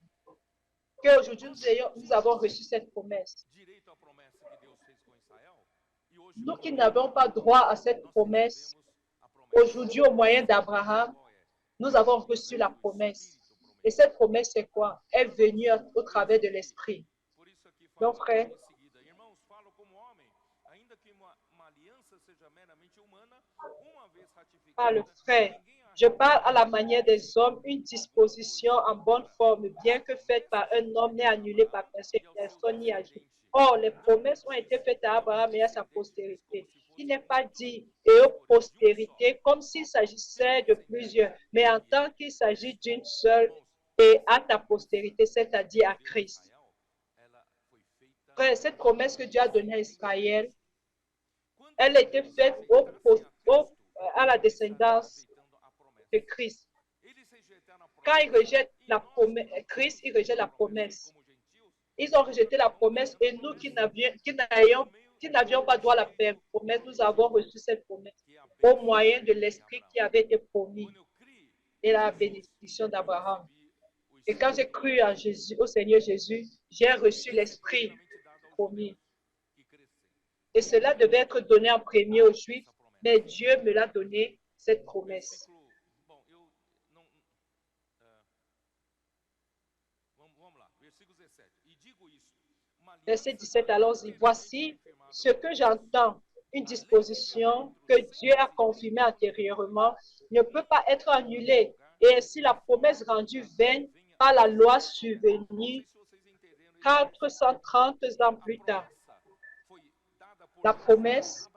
Qu'aujourd'hui nous avons reçu cette promesse. Nous qui n'avons pas droit à cette promesse, aujourd'hui au moyen d'Abraham, nous avons reçu la promesse. Et cette promesse, c'est quoi? Elle est venue au travers de l'Esprit. Donc, frère, le frère, je parle à la manière des hommes, une disposition en bonne forme, bien que faite par un homme, n'est annulée par personne ni agi. Or, les promesses ont été faites à Abraham et à sa postérité. Il n'est pas dit et aux postérités comme s'il s'agissait de plusieurs, mais en tant qu'il s'agit d'une seule et à ta postérité, c'est-à-dire à Christ. Frère, cette promesse que Dieu a donnée à Israël, elle a été faite à la descendance de Christ. Quand ils rejettent la promesse, Christ, ils rejettent la promesse. Ils ont rejeté la promesse et nous qui n'avions pas droit à la promesse, nous avons reçu cette promesse au moyen de l'Esprit qui avait été promis et la bénédiction d'Abraham. Et quand j'ai cru en Jésus, au Seigneur Jésus, j'ai reçu l'Esprit promis. Et cela devait être donné en premier aux Juifs, mais Dieu me l'a donné, cette promesse. Verset 17, alors, voici ce que j'entends, une disposition que Dieu a confirmée antérieurement ne peut pas être annulée. Et ainsi, la promesse rendue vaine par la loi survenue 430 ans plus tard. La promesse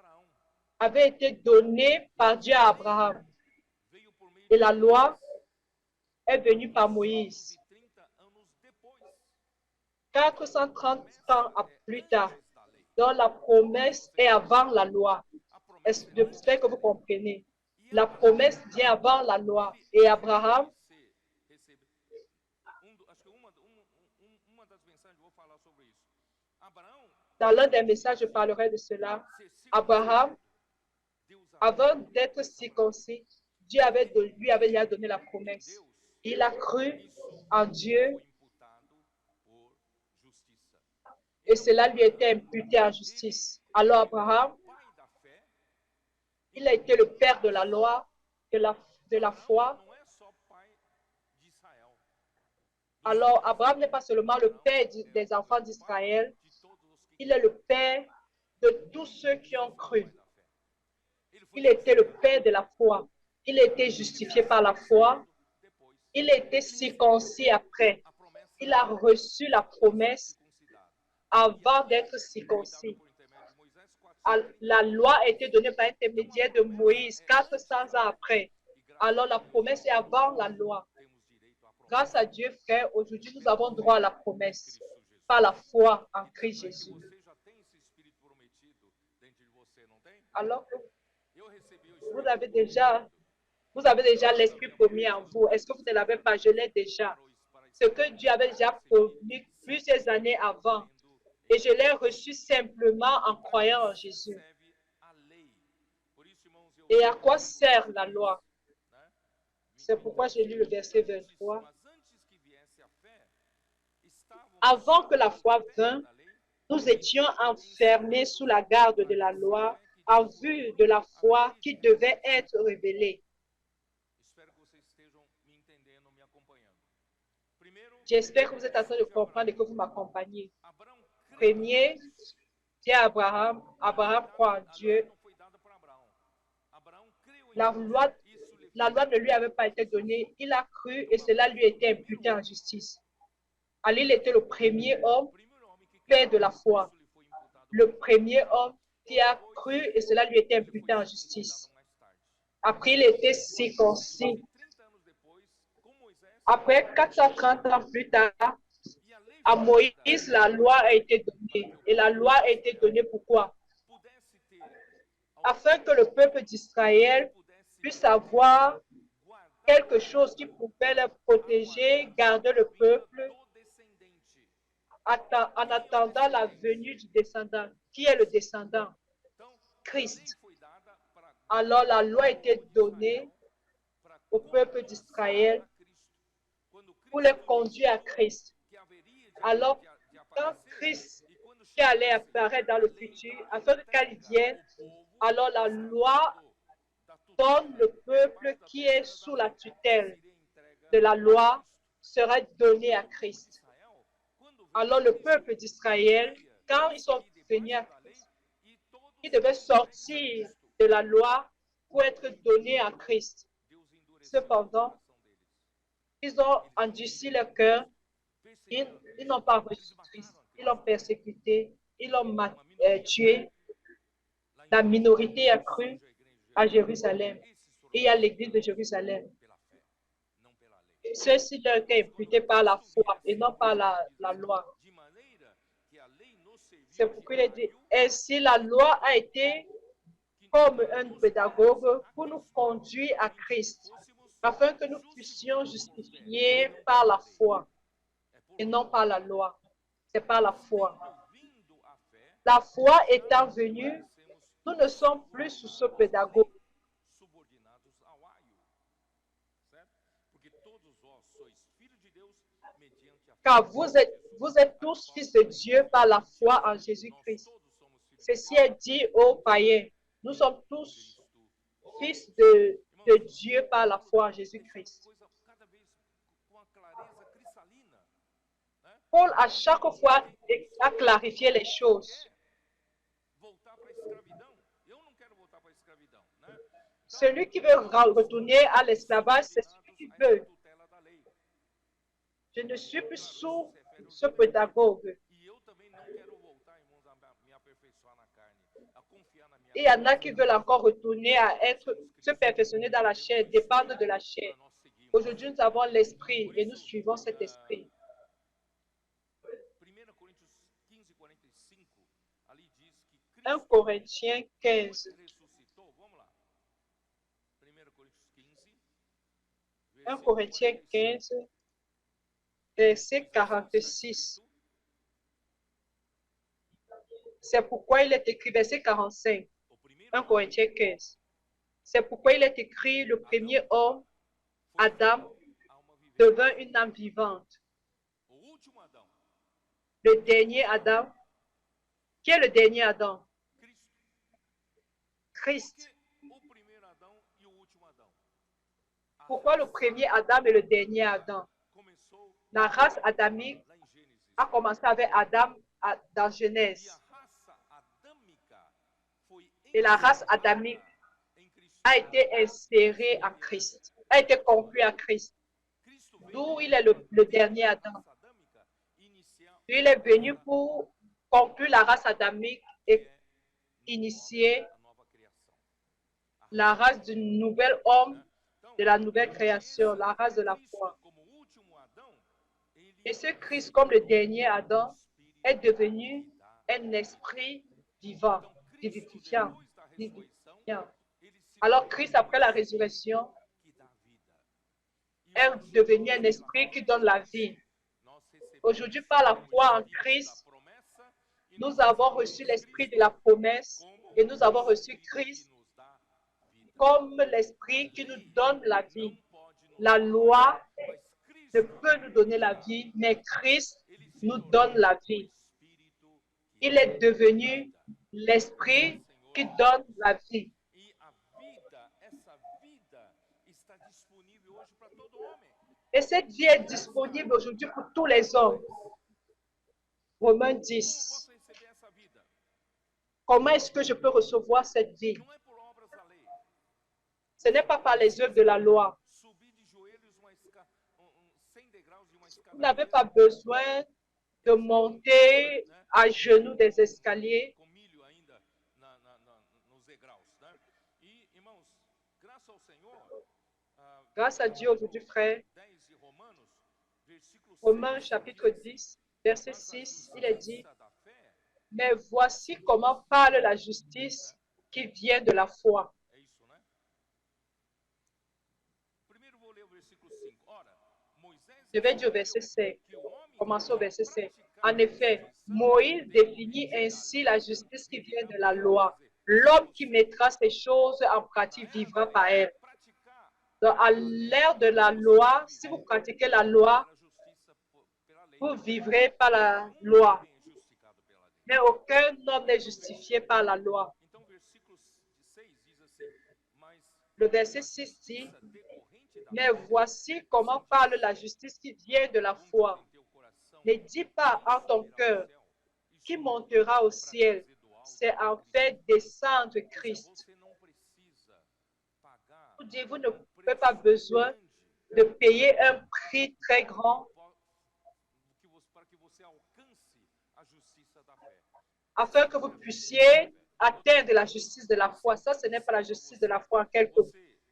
avait été donnée par Dieu à Abraham. Et la loi est venue par Moïse. 430 ans plus tard. Donc la promesse est avant la loi. J'espère que vous comprenez. La promesse vient avant la loi. Et Abraham, dans l'un des messages, je parlerai de cela. Abraham, avant d'être circoncis, Dieu lui avait déjà donné la promesse. Il a cru en Dieu et cela lui était imputé en justice. Alors Abraham, il a été le père de la loi, de la foi. Alors Abraham n'est pas seulement le père des enfants d'Israël, il est le père de tous ceux qui ont cru. Il était le père de la foi. Il a été justifié par la foi. Il a été circoncis après. Il a reçu la promesse avant d'être circoncis. La loi a été donnée par intermédiaire de Moïse 400 ans après. Alors la promesse est avant la loi. Grâce à Dieu, frère, aujourd'hui nous avons droit à la promesse par la foi en Christ Jésus. Alors que Vous avez déjà l'esprit premier en vous. Est-ce que vous ne l'avez pas? Je l'ai déjà. Ce que Dieu avait déjà promis plusieurs années avant. Et je l'ai reçu simplement en croyant en Jésus. Et à quoi sert la loi? C'est pourquoi j'ai lu le verset 23. Avant que la foi vînt, nous étions enfermés sous la garde de la loi en vue de la foi qui devait être révélée. J'espère que vous êtes en train de comprendre et que vous m'accompagnez. Premier, c'est Abraham. Abraham croit en Dieu. La loi ne lui avait pas été donnée. Il a cru et cela lui était imputé en justice. Alors, il était le premier homme, père de la foi. Le premier homme qui a cru et cela lui était imputé en justice. Après, il était circoncis. Après 430 ans plus tard, à Moïse, la loi a été donnée. Et la loi a été donnée pourquoi? Afin que le peuple d'Israël puisse avoir quelque chose qui pouvait le protéger, garder le peuple en attendant la venue du descendant. Qui est le descendant? Christ. Alors la loi a été donnée au peuple d'Israël pour les conduire à Christ. Alors, quand Christ qui allait apparaître dans le futur, afin qu'il vienne, alors la loi donne le peuple qui est sous la tutelle de la loi sera donné à Christ. Alors le peuple d'Israël, quand ils sont venus à Christ, ils devaient sortir de la loi pour être donnés à Christ. Cependant, ils ont endurci leur cœur, ils n'ont pas reçu Christ, ils l'ont persécuté, ils l'ont tué. La minorité a cru à Jérusalem et à l'église de Jérusalem. Ceux-ci leur étaient imputés par la foi et non par la loi. C'est pourquoi il a dit, ainsi la loi a été comme un pédagogue pour nous conduire à Christ, afin que nous puissions justifier par la foi et non par la loi. C'est par la foi. La foi étant venue, nous ne sommes plus sous ce pédagogue. Car vous êtes tous fils de Dieu par la foi en Jésus-Christ. Ceci est dit aux païens. Nous sommes tous fils de Dieu par la foi en Jésus-Christ. Paul, à chaque fois, a clarifié les choses. Celui qui veut retourner à l'esclavage, c'est celui qui veut. Je ne suis plus sous ce pédagogue. Et il y en a qui veulent encore retourner à se perfectionner dans la chair, dépendre de la chair. Aujourd'hui, nous avons l'esprit et nous suivons cet esprit. 1 Corinthiens 15. 1 Corinthiens 15, verset 46. C'est pourquoi il est écrit, verset 45, 1 Corinthiens 15. C'est pourquoi il est écrit, le premier homme, Adam, devint une âme vivante. Le dernier Adam, qui est le dernier Adam? Christ. Pourquoi le premier Adam et le dernier Adam? La race adamique a commencé avec Adam dans Genèse. Et la race adamique a été insérée en Christ, a été conclue à Christ. D'où il est le dernier Adam. Il est venu pour conclure la race adamique et initier la race du nouvel homme, de la nouvelle création, la race de la foi. Et ce Christ, comme le dernier Adam, est devenu un esprit vivant, vivifiant. Alors Christ, après la résurrection, est devenu un esprit qui donne la vie. Aujourd'hui, par la foi en Christ, nous avons reçu l'esprit de la promesse et nous avons reçu Christ comme l'esprit qui nous donne la vie. La loi ne peut nous donner la vie, mais Christ nous donne la vie. Il est devenu l'esprit qui donne la vie. Et cette vie est disponible aujourd'hui pour tous les hommes. Romains 10. Comment est-ce que je peux recevoir cette vie? Ce n'est pas par les œuvres de la loi. Vous n'avez pas besoin de monter à genoux des escaliers. Grâce à Dieu aujourd'hui, frère, Romains chapitre 10, verset 6, il est dit, « Mais voici comment parle la justice qui vient de la foi. » Je vais dire au verset 5. Commençons au verset 5. En effet, Moïse définit ainsi la justice qui vient de la loi. L'homme qui mettra ces choses en pratique vivra par elles. Donc, à l'ère de la loi, si vous pratiquez la loi, vous vivrez par la loi. Mais aucun homme n'est justifié par la loi. Le verset 6 dit, « Mais voici comment parle la justice qui vient de la foi. Ne dis pas en ton cœur, qui montera au ciel. C'est en fait descendre Christ. » Vous dites, vous n'avez pas besoin de payer un prix très grand afin que vous puissiez atteindre la justice de la foi. Ça, ce n'est pas la justice de la foi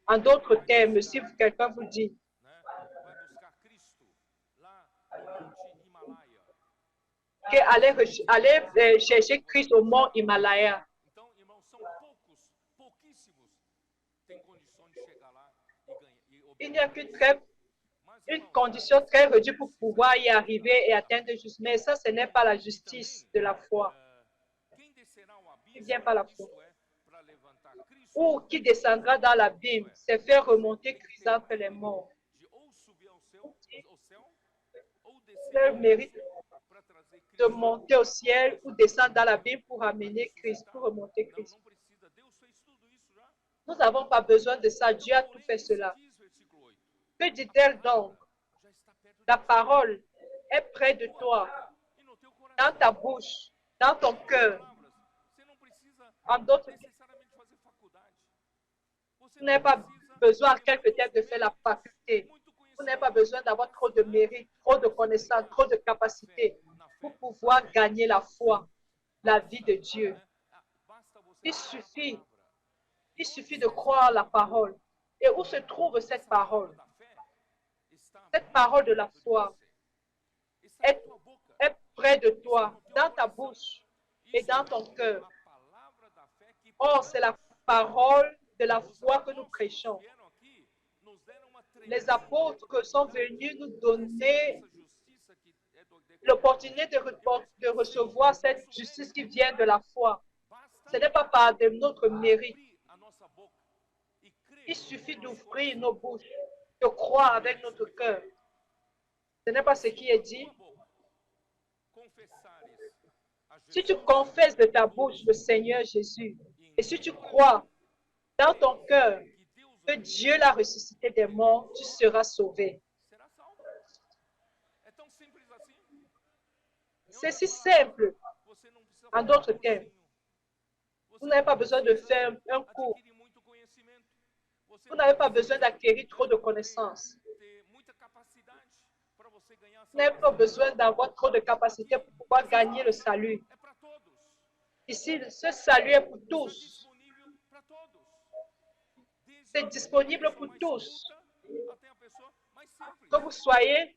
en d'autres termes. Si quelqu'un vous dit allez chercher Christ au mont Himalaya. Il n'y a une condition très réduite pour pouvoir y arriver et atteindre juste. Mais ça, ce n'est pas la justice de la foi. Qui vient par la foi. Ou qui descendra dans l'abîme, c'est faire remonter Christ entre les morts. Le mérite de monter au ciel ou descendre dans l'abîme pour amener Christ, pour remonter Christ. Nous n'avons pas besoin de ça. Dieu a tout fait cela. Que dit-elle donc? La parole est près de toi, dans ta bouche, dans ton cœur. En d'autres termes, vous n'avez pas besoin, quelque temps, de faire la faculté. Vous n'avez pas besoin d'avoir trop de mérite, trop de connaissances, trop de capacités pour pouvoir gagner la foi, la vie de Dieu. Il suffit de croire la parole. Et où se trouve cette parole? Cette parole de la foi est près de toi, dans ta bouche et dans ton cœur. Or, c'est la parole de la foi que nous prêchons. Les apôtres sont venus nous donner l'opportunité de recevoir cette justice qui vient de la foi. Ce n'est pas par de notre mérite. Il suffit d'ouvrir nos bouches, de croire avec notre cœur. Ce n'est pas ce qui est dit. Si tu confesses de ta bouche le Seigneur Jésus, et si tu crois dans ton cœur que Dieu l'a ressuscité des morts, tu seras sauvé. C'est si simple. En d'autres termes, vous n'avez pas besoin de faire un cours. Vous n'avez pas besoin d'acquérir trop de connaissances. Vous n'avez pas besoin d'avoir trop de capacités pour pouvoir gagner le salut. Ici, ce salut est pour tous. C'est disponible pour tous. Que vous soyez,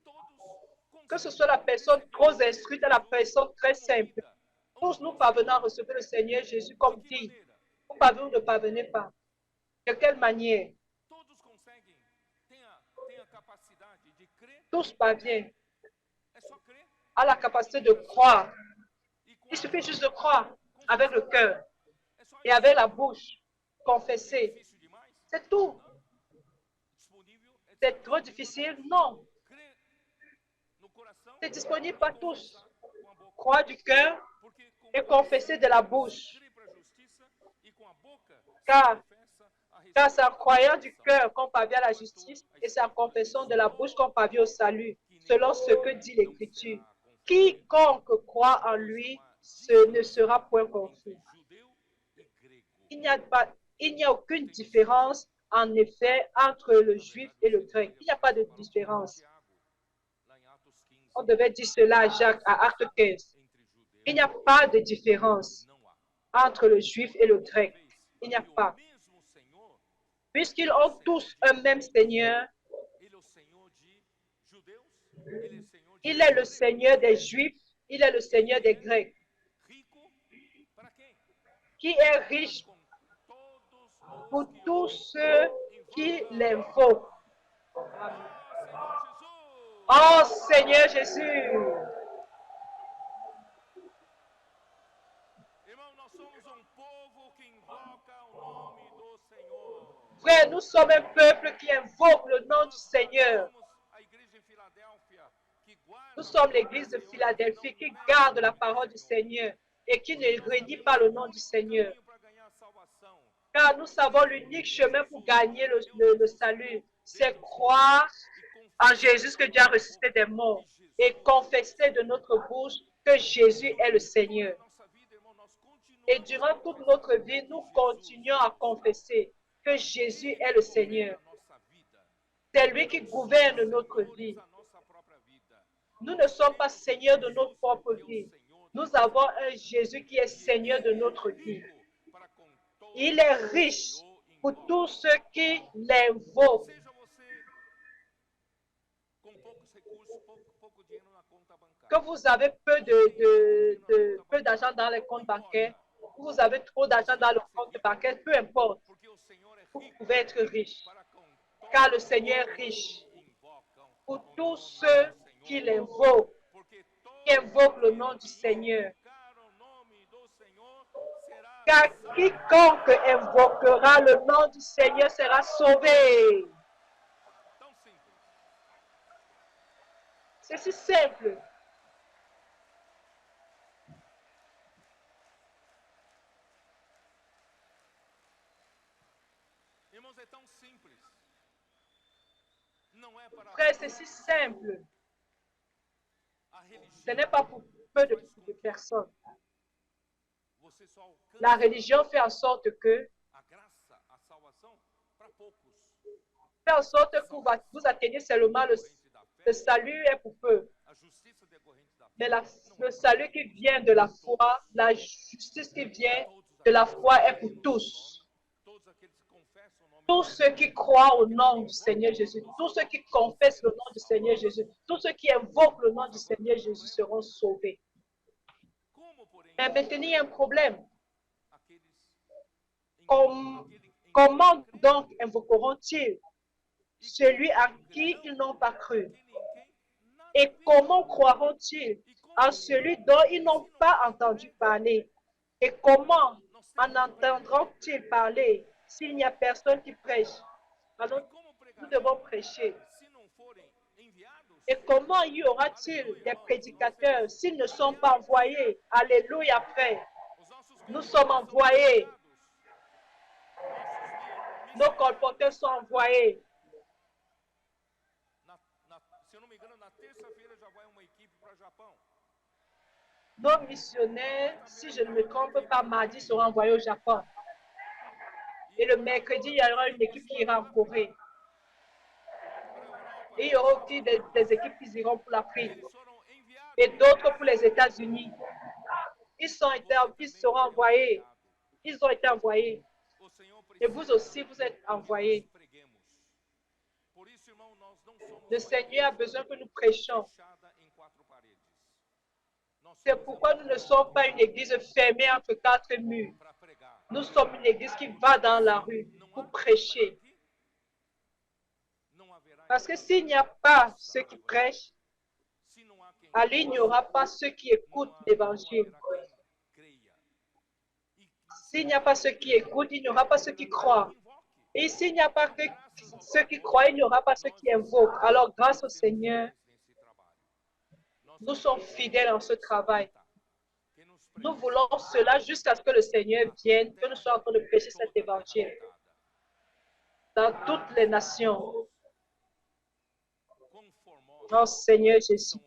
que ce soit la personne trop instruite et la personne très simple. Tous nous parvenons à recevoir le Seigneur Jésus comme dit. Vous parvenez ou ne parvenez pas. De quelle manière? Todos conseguem, tem a capacidade de crer, Tous parviennent é só crer. à la capacité de croire. E com Il a suffit boca, juste de croire avec le cœur é só et isso. avec la bouche, É confesser. difícil demais? C'est tout. Disponível é C'est trop difficile? Non. crer no coração C'est disponible e par tous. confessar com a boca. Croire du cœur Porque com et o confesser coração de la se bouche. crê para a justiça e com a boca se Car, confessa a car respeito c'est en da croyant du salvação. cœur qu'on parvient à la justice et c'est en confessant de la bouche qu'on parvient au salut, selon ce que dit l'Écriture. Quiconque croit en lui ne sera point confus. Judeu e grego. Il n'y a aucune différence, en effet, entre le juif et le grec. Il n'y a pas de différence. Lá em Atos 15, On devait dire cela à Jacques, à Acte 15. entre judeu Il n'y a pas de différence não há. entre le juif et le grec. Il n'y a E o pas. mesmo Senhor, Puisqu'ils ont tous un même Seigneur, ele é o Senhor de judeus, ele é Senhor de il est le gregos. Seigneur des Juifs, il est le Seigneur des Grecs, Rico para quem? qui est riche Com todos os pour que tous o ceux qui l'invoquent. Oh, Senhor Jesus! Oh Seigneur Jésus! Irmão, nós somos um povo que invoca o nome do Senhor. Frère, nous sommes un peuple qui invoque le nom du Seigneur. Somos a igreja de Filadélfia que guarda Nous sommes l'église de Philadelphie qui garde la parole du Seigneur et qui ne renie pas le nom du Seigneur. para ganhar salvação. Car nous savons l'unique chemin pour gagner le salut, c'est croire en Jésus que Dieu a ressuscité des morts et confesser de notre bouche que Jésus est le Seigneur. Nossa vida, irmão, nós continuamos Et durant toute notre vie, nous continuons à confesser que Jésus est le Seigneur. a nossa vida. C'est lui qui gouverne notre vie. A nossa própria vida. Nous ne sommes pas seigneurs de notre propre vie. Nous avons un Jésus qui est Seigneur de notre vie. Para com todo Il est riche pour tous ceux qui l'invoquent. seja você com poucos recursos, pouco dinheiro na conta bancária. Que vous avez peu d'argent dans les comptes bancaires, que vous avez trop d'argent dans le compte bancaire, peu importe, Porque o Senhor é vous rico pouvez être riche. para com Car le Seigneur est riche todos que invocam pour o nome tous do ceux Senhor. qui l'invoquent, Porque qui invoquent le nom du Seigneur. invocar o nome do Senhor será Car quiconque invoquera le nom du Seigneur sera sauvé. tão simples. C'est si simple. Irmãos, é tão simples. Não é para Frère, c'est si simple. a religião. Ce n'est pas pour peu de personnes. Você só alcança La religion fait en sorte que, a graça, a salvação para poucos. fait en sorte que vous atteignez seulement le salut est pour peu. A justiça decorrente da fé. Mais le salut qui vient de la foi, la justice qui vient de la foi est pour tous. Todos aqueles que confessam o nome Tous ceux qui croient au nom du Seigneur Jésus, tous ceux qui confessent le nom du Seigneur Jésus, tous ceux qui invoquent le nom du Seigneur Jésus seront sauvés. como, porém, Mais maintenant, il y a un problème. aqueles Comment donc invoqueront-ils celui en qui ils n'ont pas cru? Et comment croiront-ils en celui dont ils n'ont pas entendu parler? Et comment en entendront-ils parler s'il n'y a personne qui prêche? Alors, nous devons prêcher. se não forem enviados? Et comment y aura-t-il des prédicateurs s'ils ne sont pas envoyés? Alléluia, frère. Os nossos Nous sommes envoyés. Nos colporteurs sont envoyés. Se eu não me engano, na terça-feira já vai uma equipe para o Japão. Nos missionnaires, si je ne me trompe pas, mardi seront envoyés au Japon. Et le mercredi, il y aura une équipe qui ira en Corée. Et il y aura aussi des équipes qui iront pour l'Afrique. Eles foram enviados. Et d'autres pour les États-Unis. Ils seront envoyés. Ils ont été envoyés. O Senhor Et precisa vous aussi, vous êtes envoyés. que preguemos. Por isso, irmão, nós não somos Le Seigneur a besoin que nous prêchions. fechada em quatro paredes. Nós C'est somos pourquoi nous ne sommes pas une église fermée entre quatre murs. para pregar. Nous sommes une église qui va dans la rue. Não pour prêcher. Parce que s'il n'y a pas ceux qui prêchent, alors il n'y aura pas ceux qui écoutent l'évangile. S'il n'y a pas ceux qui écoutent, il n'y aura pas ceux qui croient. Et s'il n'y a pas que ceux qui croient, il n'y aura pas ceux qui invoquent. Alors, grâce au Seigneur, nous sommes fidèles en ce travail. Nous voulons cela jusqu'à ce que le Seigneur vienne, que nous soyons en train de prêcher cet évangile dans toutes les nations. Oh Seigneur Jésus.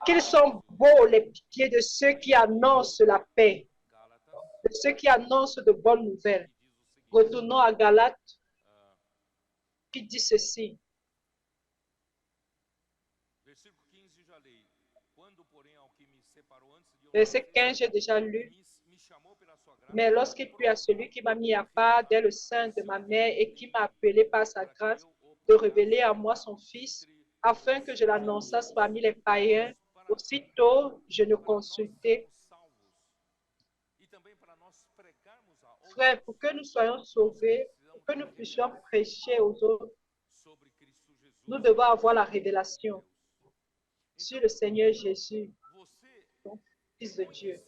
Qu'ils sont beaux les pieds de ceux qui annoncent la paix, de ceux qui annoncent de bonnes nouvelles. Retournons à Galates, qui dit ceci. Verset 15, j'ai déjà lu. Mais lorsqu'il plut à celui qui m'a mis à part dès le sein de ma mère et qui m'a appelé par sa grâce de révéler à moi son Fils, afin que je l'annonçasse parmi les païens, aussitôt je ne consultais. Frère, pour que nous soyons sauvés, pour que nous puissions prêcher aux autres, nous devons avoir la révélation sur le Seigneur Jésus, Fils de Dieu.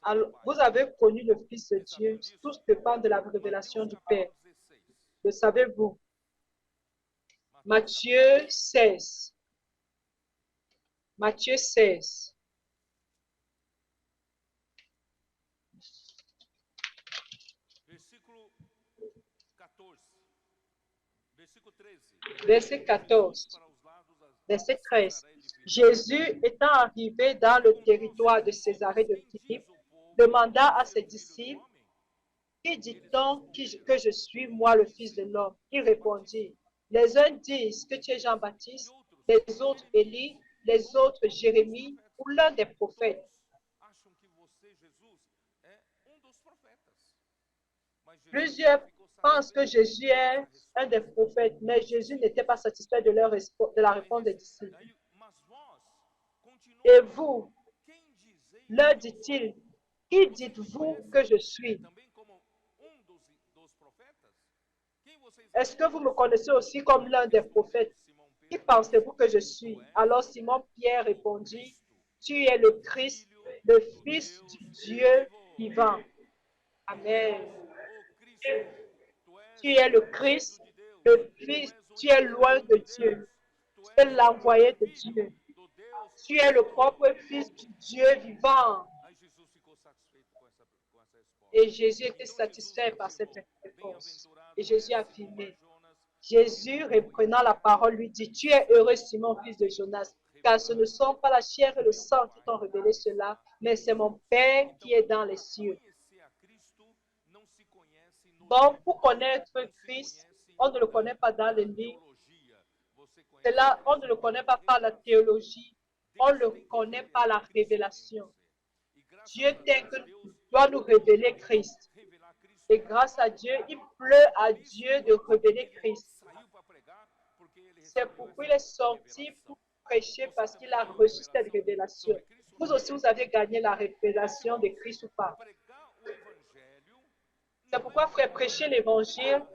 Alors, vous avez connu le Fils de Dieu, tout dépend de la révélation du Père. Le savez-vous? Matthieu 16. Matthieu 16. Verset 14. Verset 13. Jésus étant arrivé dans le territoire de Césarée de Philippe, demanda à ses disciples, qui dit-on que je suis, moi, le Fils de l'homme? Il répondit, les uns disent que tu es Jean-Baptiste, les autres Élie, les autres Jérémie ou l'un des prophètes. Plusieurs pensent que Jésus est un des prophètes, mais Jésus n'était pas satisfait de la réponse des disciples. Et vous, leur dit-il, qui dites-vous que je suis? Est-ce que vous me connaissez aussi comme l'un des prophètes? Qui pensez-vous que je suis? Alors Simon-Pierre répondit, tu es le Christ, le Fils du Dieu vivant. Amen. Tu es le Christ, le Fils, tu es loin de Dieu. Tu es l'envoyé de Dieu. Tu es le propre Fils du Dieu vivant. Et Jésus était satisfait par cette réponse. Et Jésus a affirmé. Jésus, reprenant la parole, lui dit, tu es heureux, Simon, fils de Jonas, car ce ne sont pas la chair et le sang qui t'ont révélé cela, mais c'est mon Père qui est dans les cieux. Donc, pour connaître Christ, on ne le connaît pas dans les livres. C'est là, on ne le connaît pas par la théologie, on le connaît par la révélation. Dieu doit nous révéler Christ. Et grâce à Dieu, il pleut à Dieu de révéler Christ. C'est pourquoi il est sorti pour prêcher parce qu'il a reçu cette révélation. Vous aussi, vous avez gagné la révélation de Christ ou pas? C'est pourquoi, frère, prêcher l'évangile,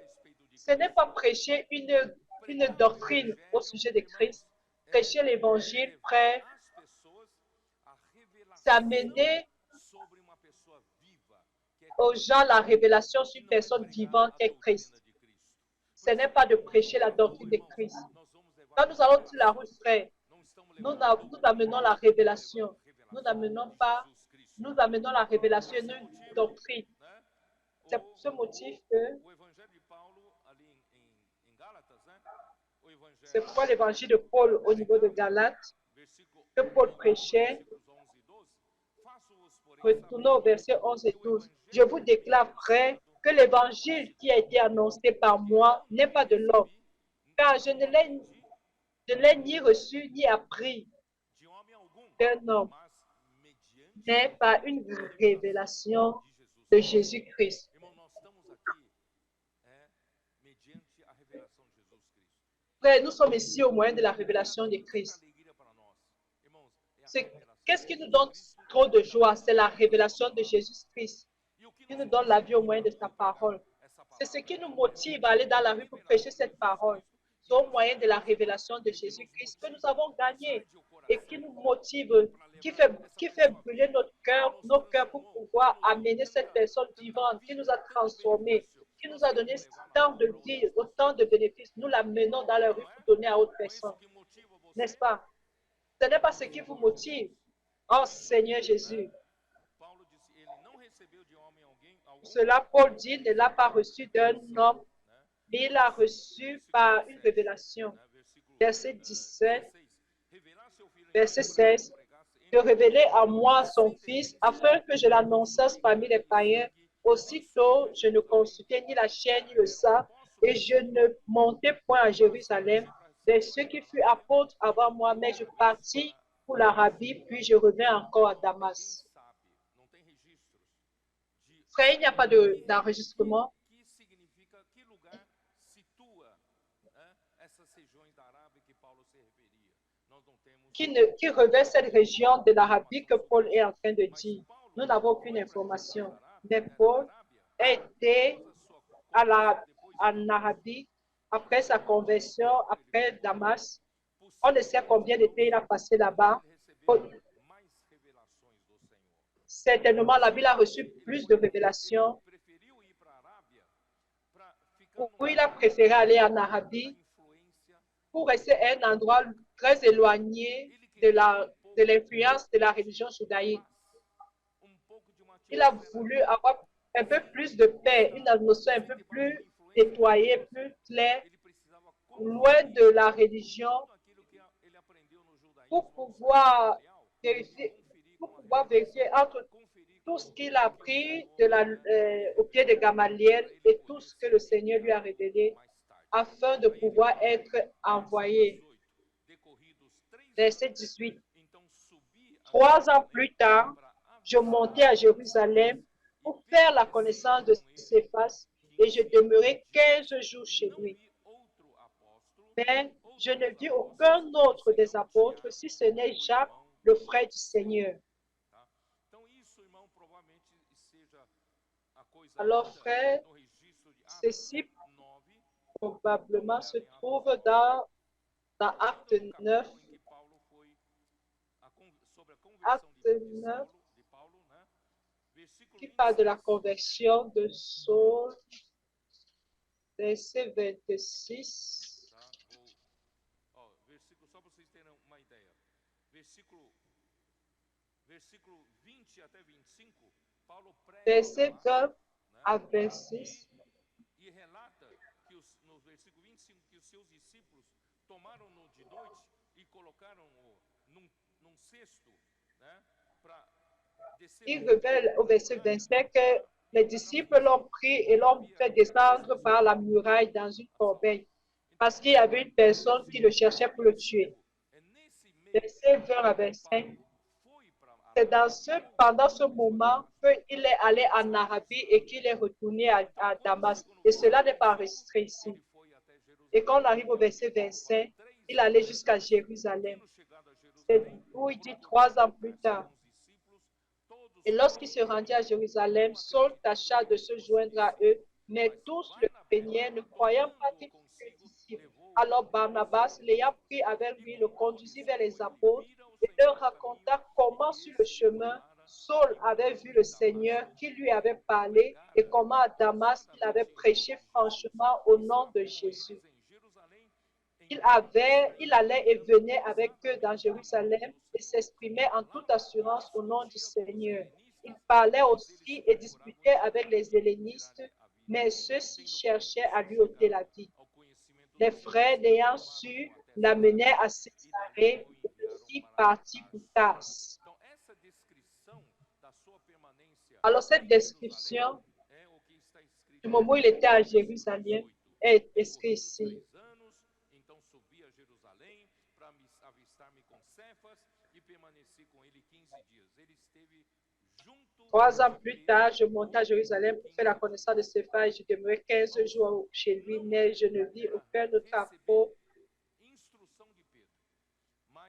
ce n'est pas prêcher une doctrine au sujet de Christ. Prêcher l'évangile, frère, c'est amener aux gens la révélation sur une personne vivante qu'est Christ. Ce n'est pas de prêcher la doctrine de Christ. Quand nous allons sur la route, frère, nous amenons la révélation. Nous amenons la révélation et non une doctrine. C'est pour ce motif que c'est pourquoi l'évangile de Paul au niveau de Galates, que Paul prêchait, retournons au verset 11 et 12. Je vous déclare, frère, que l'évangile qui a été annoncé par moi n'est pas de l'homme, car je ne l'ai ni reçu ni appris d'un homme, mais par une révélation de Jésus-Christ. Frère, nous sommes ici au moyen de la révélation de Christ. Qu'est-ce qui nous donne trop de joie? C'est la révélation de Jésus-Christ qui nous donne la vie au moyen de sa parole. C'est ce qui nous motive à aller dans la rue pour prêcher cette parole. C'est au moyen de la révélation de Jésus-Christ que nous avons gagné et qui nous motive, qui fait brûler nos cœurs pour pouvoir amener cette personne vivante qui nous a transformés, qui nous a donné tant de vie, autant de bénéfices. Nous l'amenons dans la rue pour donner à autre personne. N'est-ce pas? Ce n'est pas ce qui vous motive. Oh Seigneur Jésus. Cela, Paul dit, ne l'a pas reçu d'un homme, mais il l'a reçu par une révélation. Verset 17, verset 16. De révéler à moi son Fils, afin que je l'annonçasse parmi les païens. Aussitôt, je ne consultais ni la chair ni le sang, et je ne montais point à Jérusalem. De ceux qui furent apôtres avant moi, mais je partis pour l'Arabie, puis je reviens encore à Damas. Frère, il n'y a pas d'enregistrement. Qui revêt cette région de l'Arabie que Paul est en train de dire. Nous n'avons aucune information. Mais Paul était en Arabie après sa conversion, après Damas. On ne sait combien de temps il a passé là-bas. Certainement, la Bible a reçu plus de révélations. Où il a préféré aller en Arabie pour rester un endroit très éloigné de l'influence de la religion judaïque. Il a voulu avoir un peu plus de paix, une atmosphère un peu plus nettoyée, plus claire, loin de la religion, pour pouvoir vérifier entre tout ce qu'il a appris au pied de Gamaliel et tout ce que le Seigneur lui a révélé, afin de pouvoir être envoyé. Verset 18. 3 ans plus tard, je montai à Jérusalem pour faire la connaissance de Céphas et je demeurai 15 jours chez lui. Mais je ne vis aucun autre des apôtres, si ce n'est Jacques, le frère du Seigneur. Alors, frère, ceci probablement se trouve dans Acte 9. Acte 9, qui parle de la conversion de Saul, verset 26. Verset 20 a 26. E relata que no versículo 25 que os seus discípulos tomaram-no de noite e colocaram-o num cesto, né, para descer. Il révèle au verset 25 que les disciples l'ont pris et l'ont fait descendre par la muraille dans une corbeille parce qu'il y avait une personne qui le cherchait pour le tuer. Verset 20 à 25. C'est pendant ce moment qu'il est allé en Arabie et qu'il est retourné à Damas. Et cela n'est pas enregistré ici. Et quand on arrive au verset 25, il allait jusqu'à Jérusalem. C'est où il dit 3 ans plus tard. Et lorsqu'il se rendit à Jérusalem, Saul tâcha de se joindre à eux, mais tous le craignaient, ne croyant pas qu'il fût disciple. Alors Barnabas, l'ayant pris avec lui, le conduisit vers les apôtres et leur raconta comment sur le chemin, Saul avait vu le Seigneur qui lui avait parlé et comment à Damas, il avait prêché franchement au nom de Jésus. Il allait et venait avec eux dans Jérusalem et s'exprimait en toute assurance au nom du Seigneur. Il parlait aussi et disputait avec les hellénistes, mais ceux-ci cherchaient à lui ôter la vie. Les frères, l'ayant su, l'amenaient à Césarée et aussi partit pour Tarse. Alors cette description du moment où il était à Jérusalem est écrite ici. 3 ans plus tard, je montai à Jérusalem pour faire la connaissance de Céphas et je demeurai 15 jours chez lui, mais je ne vis aucun autre apôtre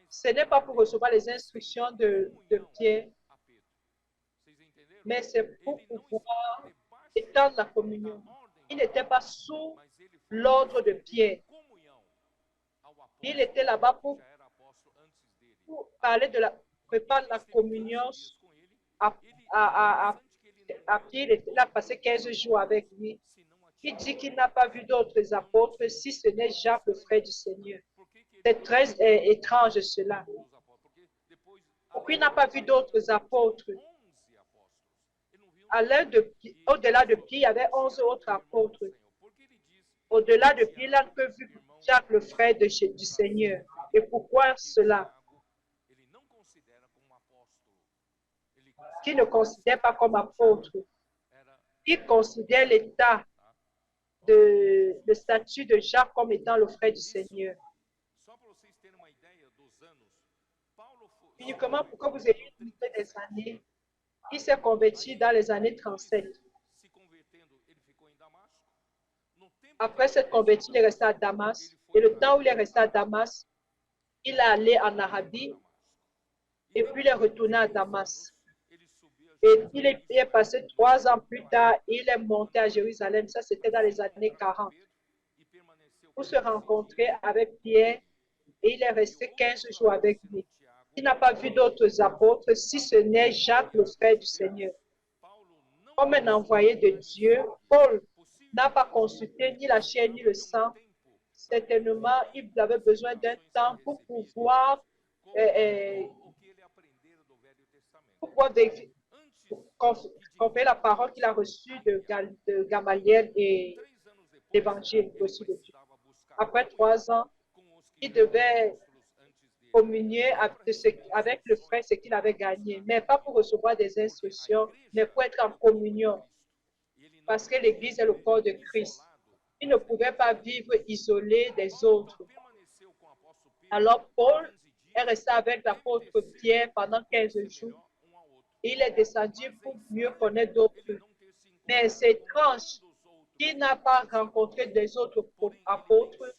Ce n'est pas pour recevoir les instructions de Pierre, mais c'est pour pouvoir étendre la communion. Il n'était pas sous l'ordre de Pierre. Il était là-bas pour parler de la préparer la communion à, à, à, à Pierre. Il était là passé 15 jours avec lui. Il dit qu'il n'a pas vu d'autres apôtres si ce n'est Jacques, le frère du Seigneur. C'est très étrange cela. Pourquoi il n'a pas vu d'autres apôtres? Au-delà de Pierre, il y avait 11 autres apôtres. Au-delà de Pierre, il n'a que vu Jacques, le frère du Seigneur. Et pourquoi cela? Qui ne considère pas comme apôtre. Il considère l'état le statut de Jacques comme étant le frère du Seigneur. Uniquement pour que vous ayez une idée des années, il s'est converti dans les années 37. Après cette convertie, il est resté à Damas. Et le temps où il est resté à Damas, il est allé en Arabie et puis il est retourné à Damas. Et il est passé 3 ans plus tard, il est monté à Jérusalem. Ça, c'était dans les années 40. Pour se rencontrer avec Pierre et il est resté 15 jours avec lui. Il n'a pas vu d'autres apôtres si ce n'est Jacques, le frère du Seigneur. Comme un envoyé de Dieu, Paul n'a pas consulté ni la chair ni le sang. Certainement, il avait besoin d'un temps pour pouvoir conférer la parole qu'il a reçue de Gamaliel et l'évangile reçu de Dieu. Après 3 ans, il devait communier avec le frère ce qu'il avait gagné, mais pas pour recevoir des instructions, mais pour être en communion. Parce que l'Église est le corps de Christ. Il ne pouvait pas vivre isolé des autres. Alors Paul est resté avec l'apôtre Pierre pendant 15 jours. Il est descendu pour mieux connaître d'autres. Mais c'est étrange qu'il n'a pas rencontré des autres apôtres.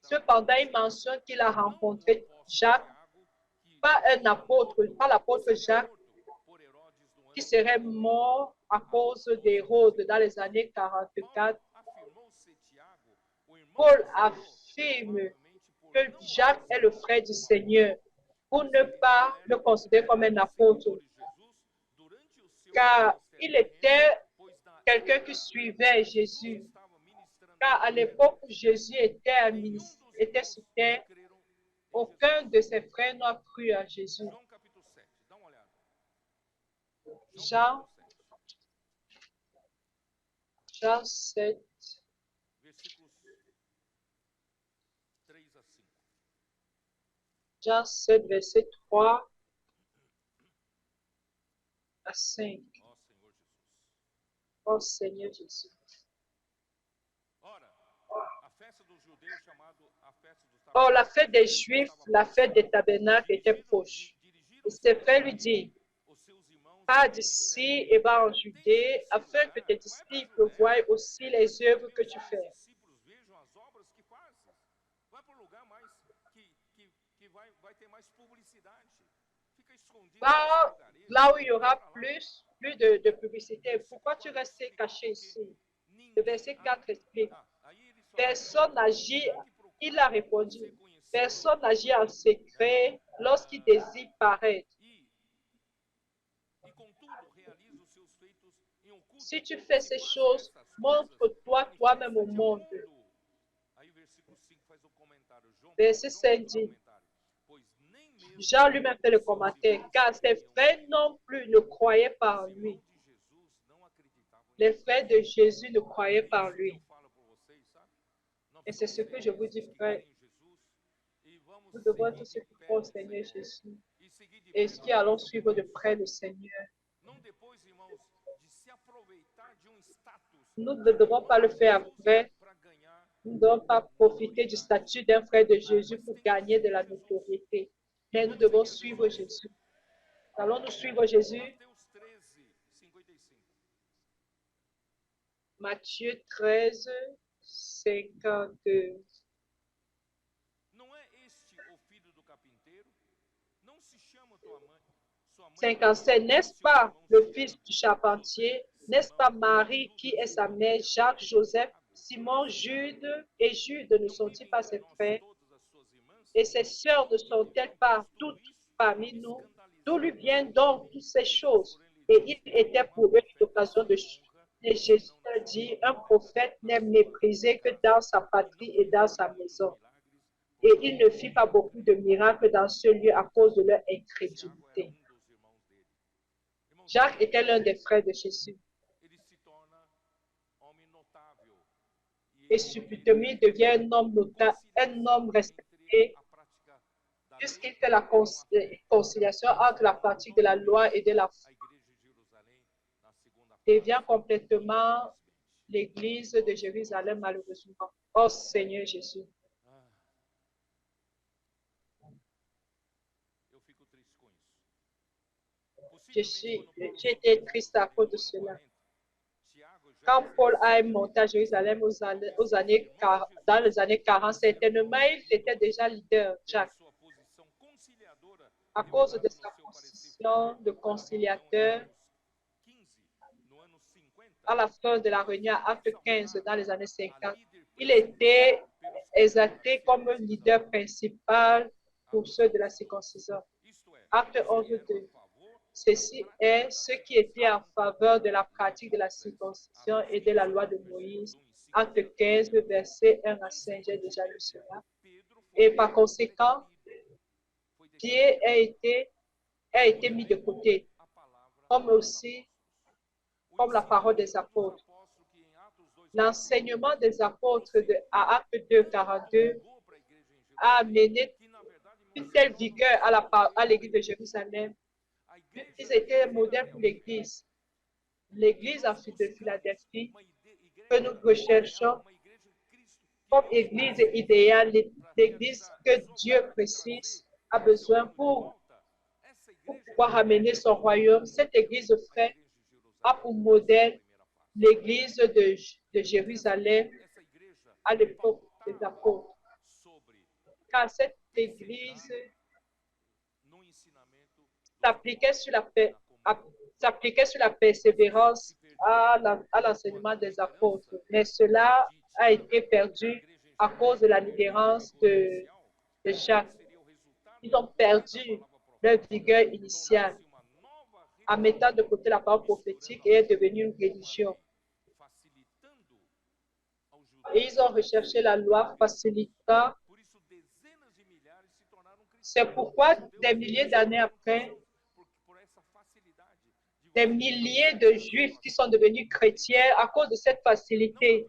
Cependant, il mentionne qu'il a rencontré Jacques, pas un apôtre, pas l'apôtre Jacques, qui serait mort à cause d'Hérode dans les années 44. Paul affirme que Jacques est le frère du Seigneur pour ne pas le considérer comme un apôtre, car il était quelqu'un qui suivait Jésus. Car à l'époque où Jésus était sur terre, aucun de ses frères n'a cru à Jésus. Jean 7. Jean 7, verset 3 à 5. Oh Seigneur Jésus. Or, la fête des Juifs, la fête des tabernacles était proche. Et ses frères lui disent, pars d'ici et va en Judée, afin que tes disciples voient aussi les œuvres que tu fais. Va là où il y aura plus de publicité. Pourquoi tu restes caché ici? Le verset 4 explique. Personne n'agit, il a répondu, personne n'agit en secret lorsqu'il désire paraître. Si tu fais ces choses, montre-toi toi-même au monde. Verset 5 dit, Jean lui-même fait le commentaire, car ses frères non plus ne croyaient par lui. Les frères de Jésus ne croyaient par lui. Et c'est ce que je vous dis, frère. Nous devons être ceux qui croient au Seigneur Jésus et qui allons suivre de près le Seigneur. Nous ne devons pas le faire après. Nous ne devons pas profiter du statut d'un frère de Jésus pour gagner de la notoriété. Mais nous devons suivre Jésus. Allons-nous suivre Jésus? Matthieu 13, 52. 57, n'est-ce pas le fils du charpentier? N'est-ce pas Marie qui est sa mère, Jacques, Joseph, Simon, Jude et Jude ne sont-ils pas ses frères? Et ses sœurs ne sont-elles pas toutes parmi nous? D'où lui viennent donc toutes ces choses? Et il était pour eux l'occasion de chuter. Jésus a dit, un prophète n'est méprisé que dans sa patrie et dans sa maison. Et il ne fit pas beaucoup de miracles dans ce lieu à cause de leur incrédulité. Jacques était l'un des frères de Jésus. Et subitement, il devient un homme notable, un homme respecté, puisqu'il fait la conciliation entre la pratique de la loi et de la foi. Il devient complètement l'église de Jérusalem, malheureusement. Oh Seigneur Jésus. J'ai été triste à cause de cela. Quand Paul a monté à Jérusalem dans les années 40, certainement, il était déjà leader, Jacques. À cause de sa position de conciliateur, à la fin de la réunion à Acte 15 dans les années 50, il était exalté comme leader principal pour ceux de la circoncision. Acte 11:2. Ceci est ce qui était en faveur de la pratique de la circoncision et de la loi de Moïse. Acte 15, verset 1 à 5, j'ai déjà lu cela. Et par conséquent, Pierre a été mis de côté, comme aussi comme la parole des apôtres. L'enseignement des apôtres à Acte 2, 42 a amené une telle vigueur à l'église de Jérusalem. Ils étaient modèles pour l'église. L'église de Philadelphie que nous recherchons comme église idéale, l'église que Dieu précise a besoin pour pouvoir amener son royaume. Cette église, frère, a pour modèle l'église de Jérusalem à l'époque des apôtres. Car cette église s'appliquait sur la persévérance à l'enseignement des apôtres. Mais cela a été perdu à cause de la libérance de Jacques. Ils ont perdu leur vigueur initiale en mettant de côté la parole prophétique et est devenue une religion. Et ils ont recherché la loi facilitant. C'est pourquoi des milliers d'années après, des milliers de juifs qui sont devenus chrétiens à cause de cette facilité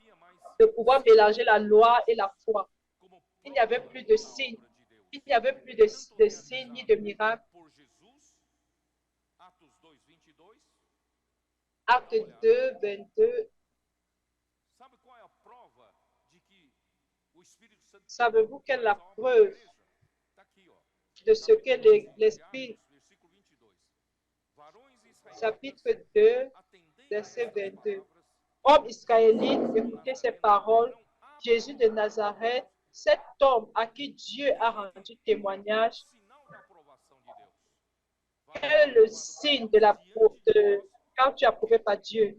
de pouvoir mélanger la loi et la foi. Il n'y avait plus de signes. Il n'y avait plus de signes ni de miracles. Acte 2, 22. Savez-vous quelle est la preuve de ce que l'Esprit, chapitre 2, verset 22. Homme israélite, écoutez ces paroles. Jésus de Nazareth, cet homme à qui Dieu a rendu témoignage, quel est le signe quand tu es approuvé par Dieu,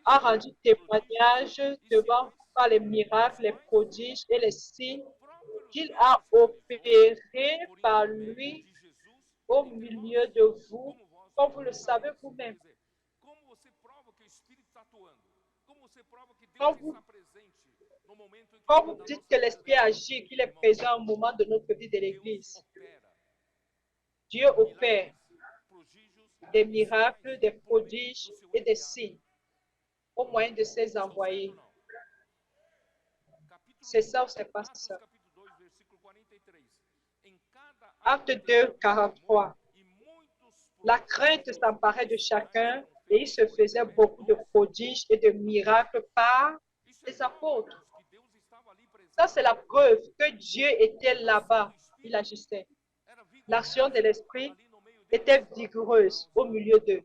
a rendu témoignage devant vous par les miracles, les prodiges et les signes qu'il a opérés par lui au milieu de vous, comme vous le savez vous-même. Quand vous dites que l'Esprit agit, qu'il est présent au moment de notre vie de l'Église, Dieu opère des miracles, des prodiges et des signes au moyen de ses envoyés. C'est ça ou c'est pas ça? Acte 2, 43. La crainte s'emparait de chacun et il se faisait beaucoup de prodiges et de miracles par les apôtres. Ça, c'est la preuve que Dieu était là-bas. Il agissait. L'action de l'Esprit était vigoureuse au milieu d'eux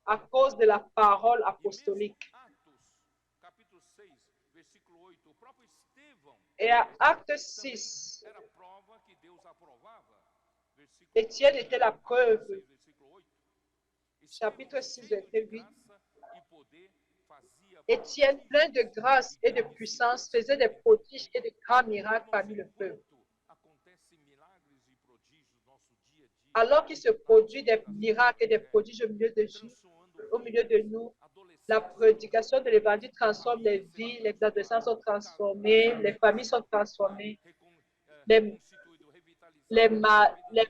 à cause de la parole apostolique. Et à Acte 6, Étienne était la preuve. Chapitre 6, verset 8. Étienne, plein de grâce et de puissance, faisait des prodiges et de grands miracles parmi le peuple. Alors qu'il se produit des miracles et des prodiges au milieu de nous, la prédication de l'évangile transforme les vies, les adolescents sont transformés, les familles sont transformées, les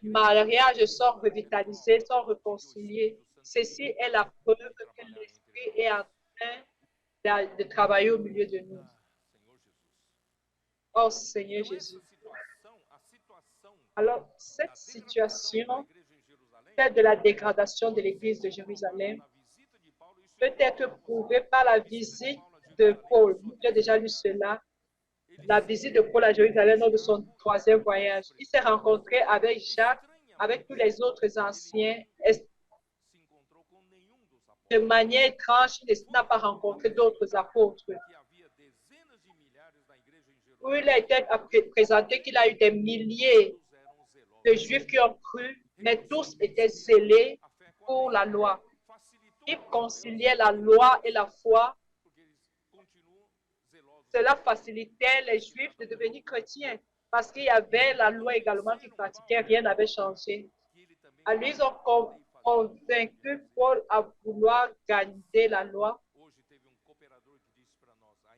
mariages sont revitalisés, sont réconciliés. Ceci est la preuve que l'Esprit est en train de travailler au milieu de nous. Oh Seigneur Jésus. Alors, cette situation, celle de la dégradation de l'Église de Jérusalem, peut être prouvée par la visite de Paul. J'ai déjà lu cela. La visite de Paul à Jérusalem lors de son 3e voyage. Il s'est rencontré avec Jacques, avec tous les autres anciens. De manière étrange, il n'a pas rencontré d'autres apôtres. Où il a été présenté qu'il a eu des milliers de Juifs qui ont cru, mais tous étaient zélés pour la loi. Ils conciliaient la loi et la foi. Cela facilitait les Juifs de devenir chrétiens parce qu'il y avait la loi également qui pratiquait, rien n'avait changé. Alors, ils ont convaincu Paul à vouloir garder la loi.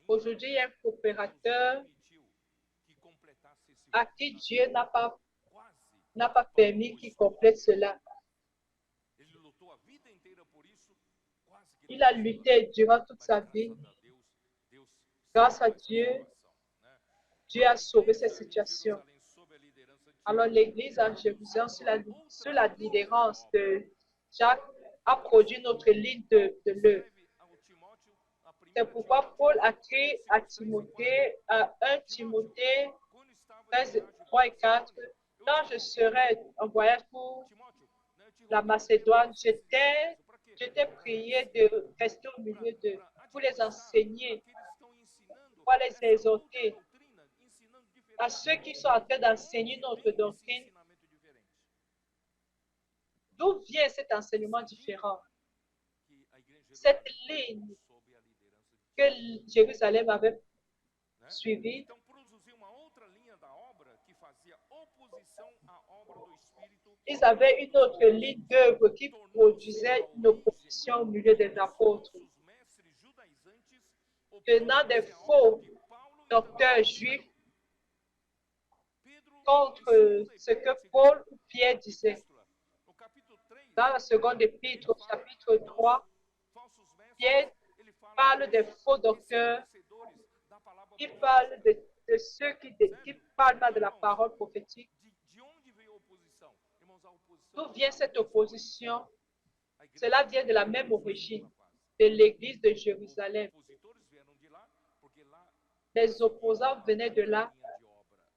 Aujourd'hui, il y a un coopérateur à qui Dieu n'a pas permis qu'il complète cela. Il a lutté durant toute sa vie. Grâce à Dieu, Dieu a sauvé cette situation. Alors, l'Église à Jérusalem, sous la lidérance de Jacques, a produit notre ligne de l'œuvre. C'est pourquoi Paul a écrit à Timothée, à 1 Timothée 13, 3 et 4, quand je serai en voyage pour la Macédoine, je t'ai prié de rester au milieu d'eux, pour les enseigner, pour les exhorter. À ceux qui sont en train d'enseigner notre doctrine, d'où vient cet enseignement différent? Cette ligne que Jérusalem avait suivie, ils avaient une autre ligne d'œuvre qui produisait une opposition au milieu des apôtres, tenant des faux docteurs juifs contre ce que Paul ou Pierre disaient. Dans la seconde épître, au chapitre 3, Pierre parle des faux docteurs, qui parle de ceux qui parlent mal de la parole prophétique. D'où vient cette opposition? Cela vient de la même origine, de l'Église de Jérusalem. Les opposants venaient de là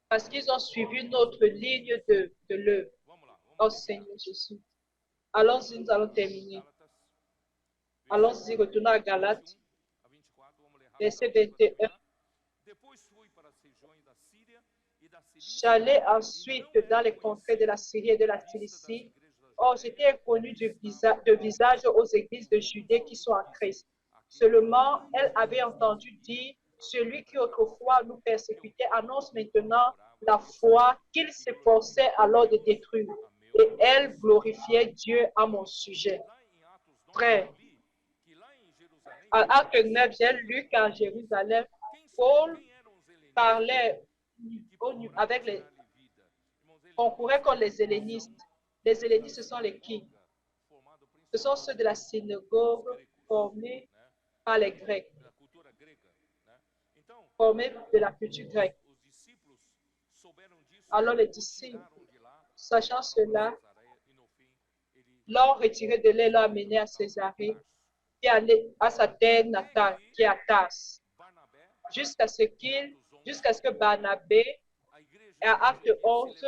parce qu'ils ont suivi notre ligne de l'œuvre. Oh Seigneur Jésus. Allons-y, nous allons terminer. Allons-y, retournons à Galates, verset 21. J'allais ensuite dans les contrées de la Syrie et de la Cilicie. Or, j'étais inconnu de visage aux églises de Judée qui sont en Christ. Seulement, elle avait entendu dire, celui qui autrefois nous persécutait annonce maintenant la foi qu'il s'efforçait alors de détruire. Et elle glorifiait Dieu à mon sujet. Frère, à Acte 9, j'ai lu qu'en Jérusalem, Paul parlait concourait contre les hellénistes. Les hellénistes, ce sont les qui? Ce sont ceux de la synagogue formés par les Grecs, formés de la culture grecque. Alors les disciples, sachant cela, l'ont retiré de là et l'ont amené à Césarée, puis allé à sa terre natale, qui est à Tars, jusqu'à ce que Barnabé, et à Acte 11,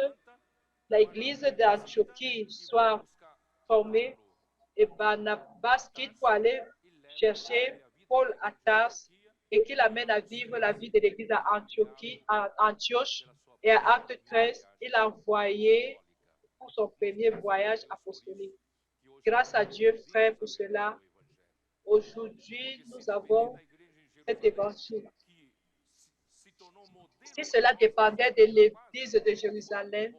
l'église d'Antiochie soit formée et Barnabas quitte pour aller chercher Paul à Tars et qu'il amène à vivre la vie de l'église à Antioche. Et à Acte 13, il a envoyé pour son premier voyage apostolique. Grâce à Dieu, frère, pour cela, aujourd'hui, nous avons cet évangile. Si cela dépendait de l'Église de Jérusalem,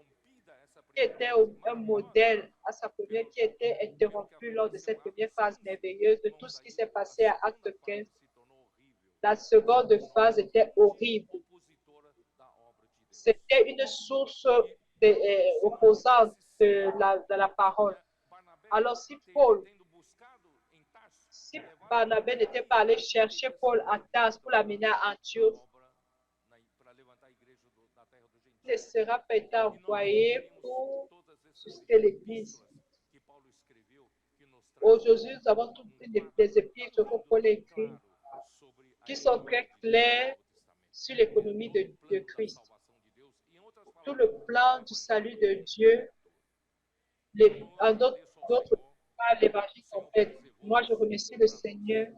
qui était un modèle à sa première, qui était interrompu lors de cette première phase merveilleuse de tout ce qui s'est passé à Acte 15, la seconde phase était horrible. C'était une source opposante de la parole. Alors, si Barnabé n'était pas allé chercher Paul à Tars pour l'amener à Antioche, il ne sera pas été envoyé pour susciter l'Église. Aujourd'hui, nous avons toutes les épîtres que Paul écrit qui sont très clairs sur l'économie de Christ. Tout le plan du salut de Dieu, en d'autres pas l'évangile complète. Moi, je remercie le Seigneur.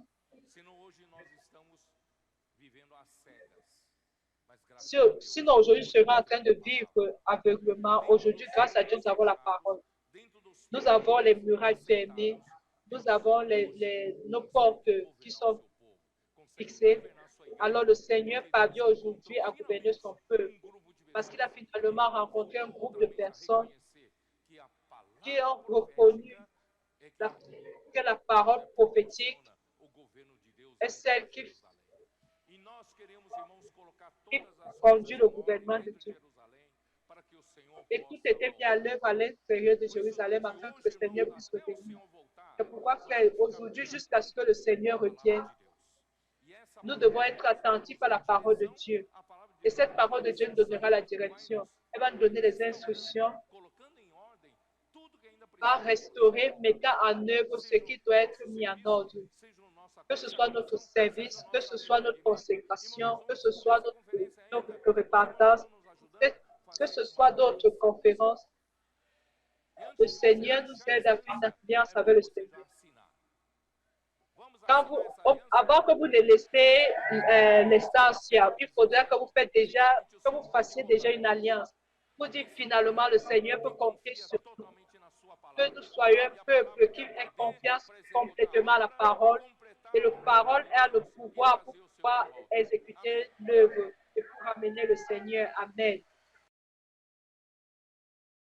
Sinon, aujourd'hui, je serais en train de vivre aveuglement. Aujourd'hui, grâce à Dieu, nous avons la parole. Nous avons les murailles fermées. Nous avons nos portes qui sont fixées. Alors, le Seigneur parvient aujourd'hui à gouverner son peuple parce qu'il a finalement rencontré un groupe de personnes qui ont reconnu que la parole prophétique est celle qui conduit le gouvernement de Dieu. Et tout était mis à l'œuvre à l'intérieur de Jérusalem afin que le Seigneur puisse revenir. C'est pourquoi, frère, aujourd'hui, jusqu'à ce que le Seigneur revienne, nous devons être attentifs à la parole de Dieu. Et cette parole de Dieu nous donnera la direction. Elle va nous donner les instructions à restaurer, mettant en œuvre ce qui doit être mis en ordre. Que ce soit notre service, que ce soit notre consécration, que ce soit notre repentance, que ce soit d'autres conférences. Le Seigneur nous aide à faire une alliance avec le Seigneur. Avant que vous ne laissiez l'essentiel, il faudra que vous fassiez déjà une alliance. Vous dites finalement, le Seigneur peut compter sur nous. Que nous soyons un peuple qui ait confiance complètement à la parole. Et la parole a le pouvoir pour pouvoir exécuter l'œuvre et pour amener le Seigneur. Amen.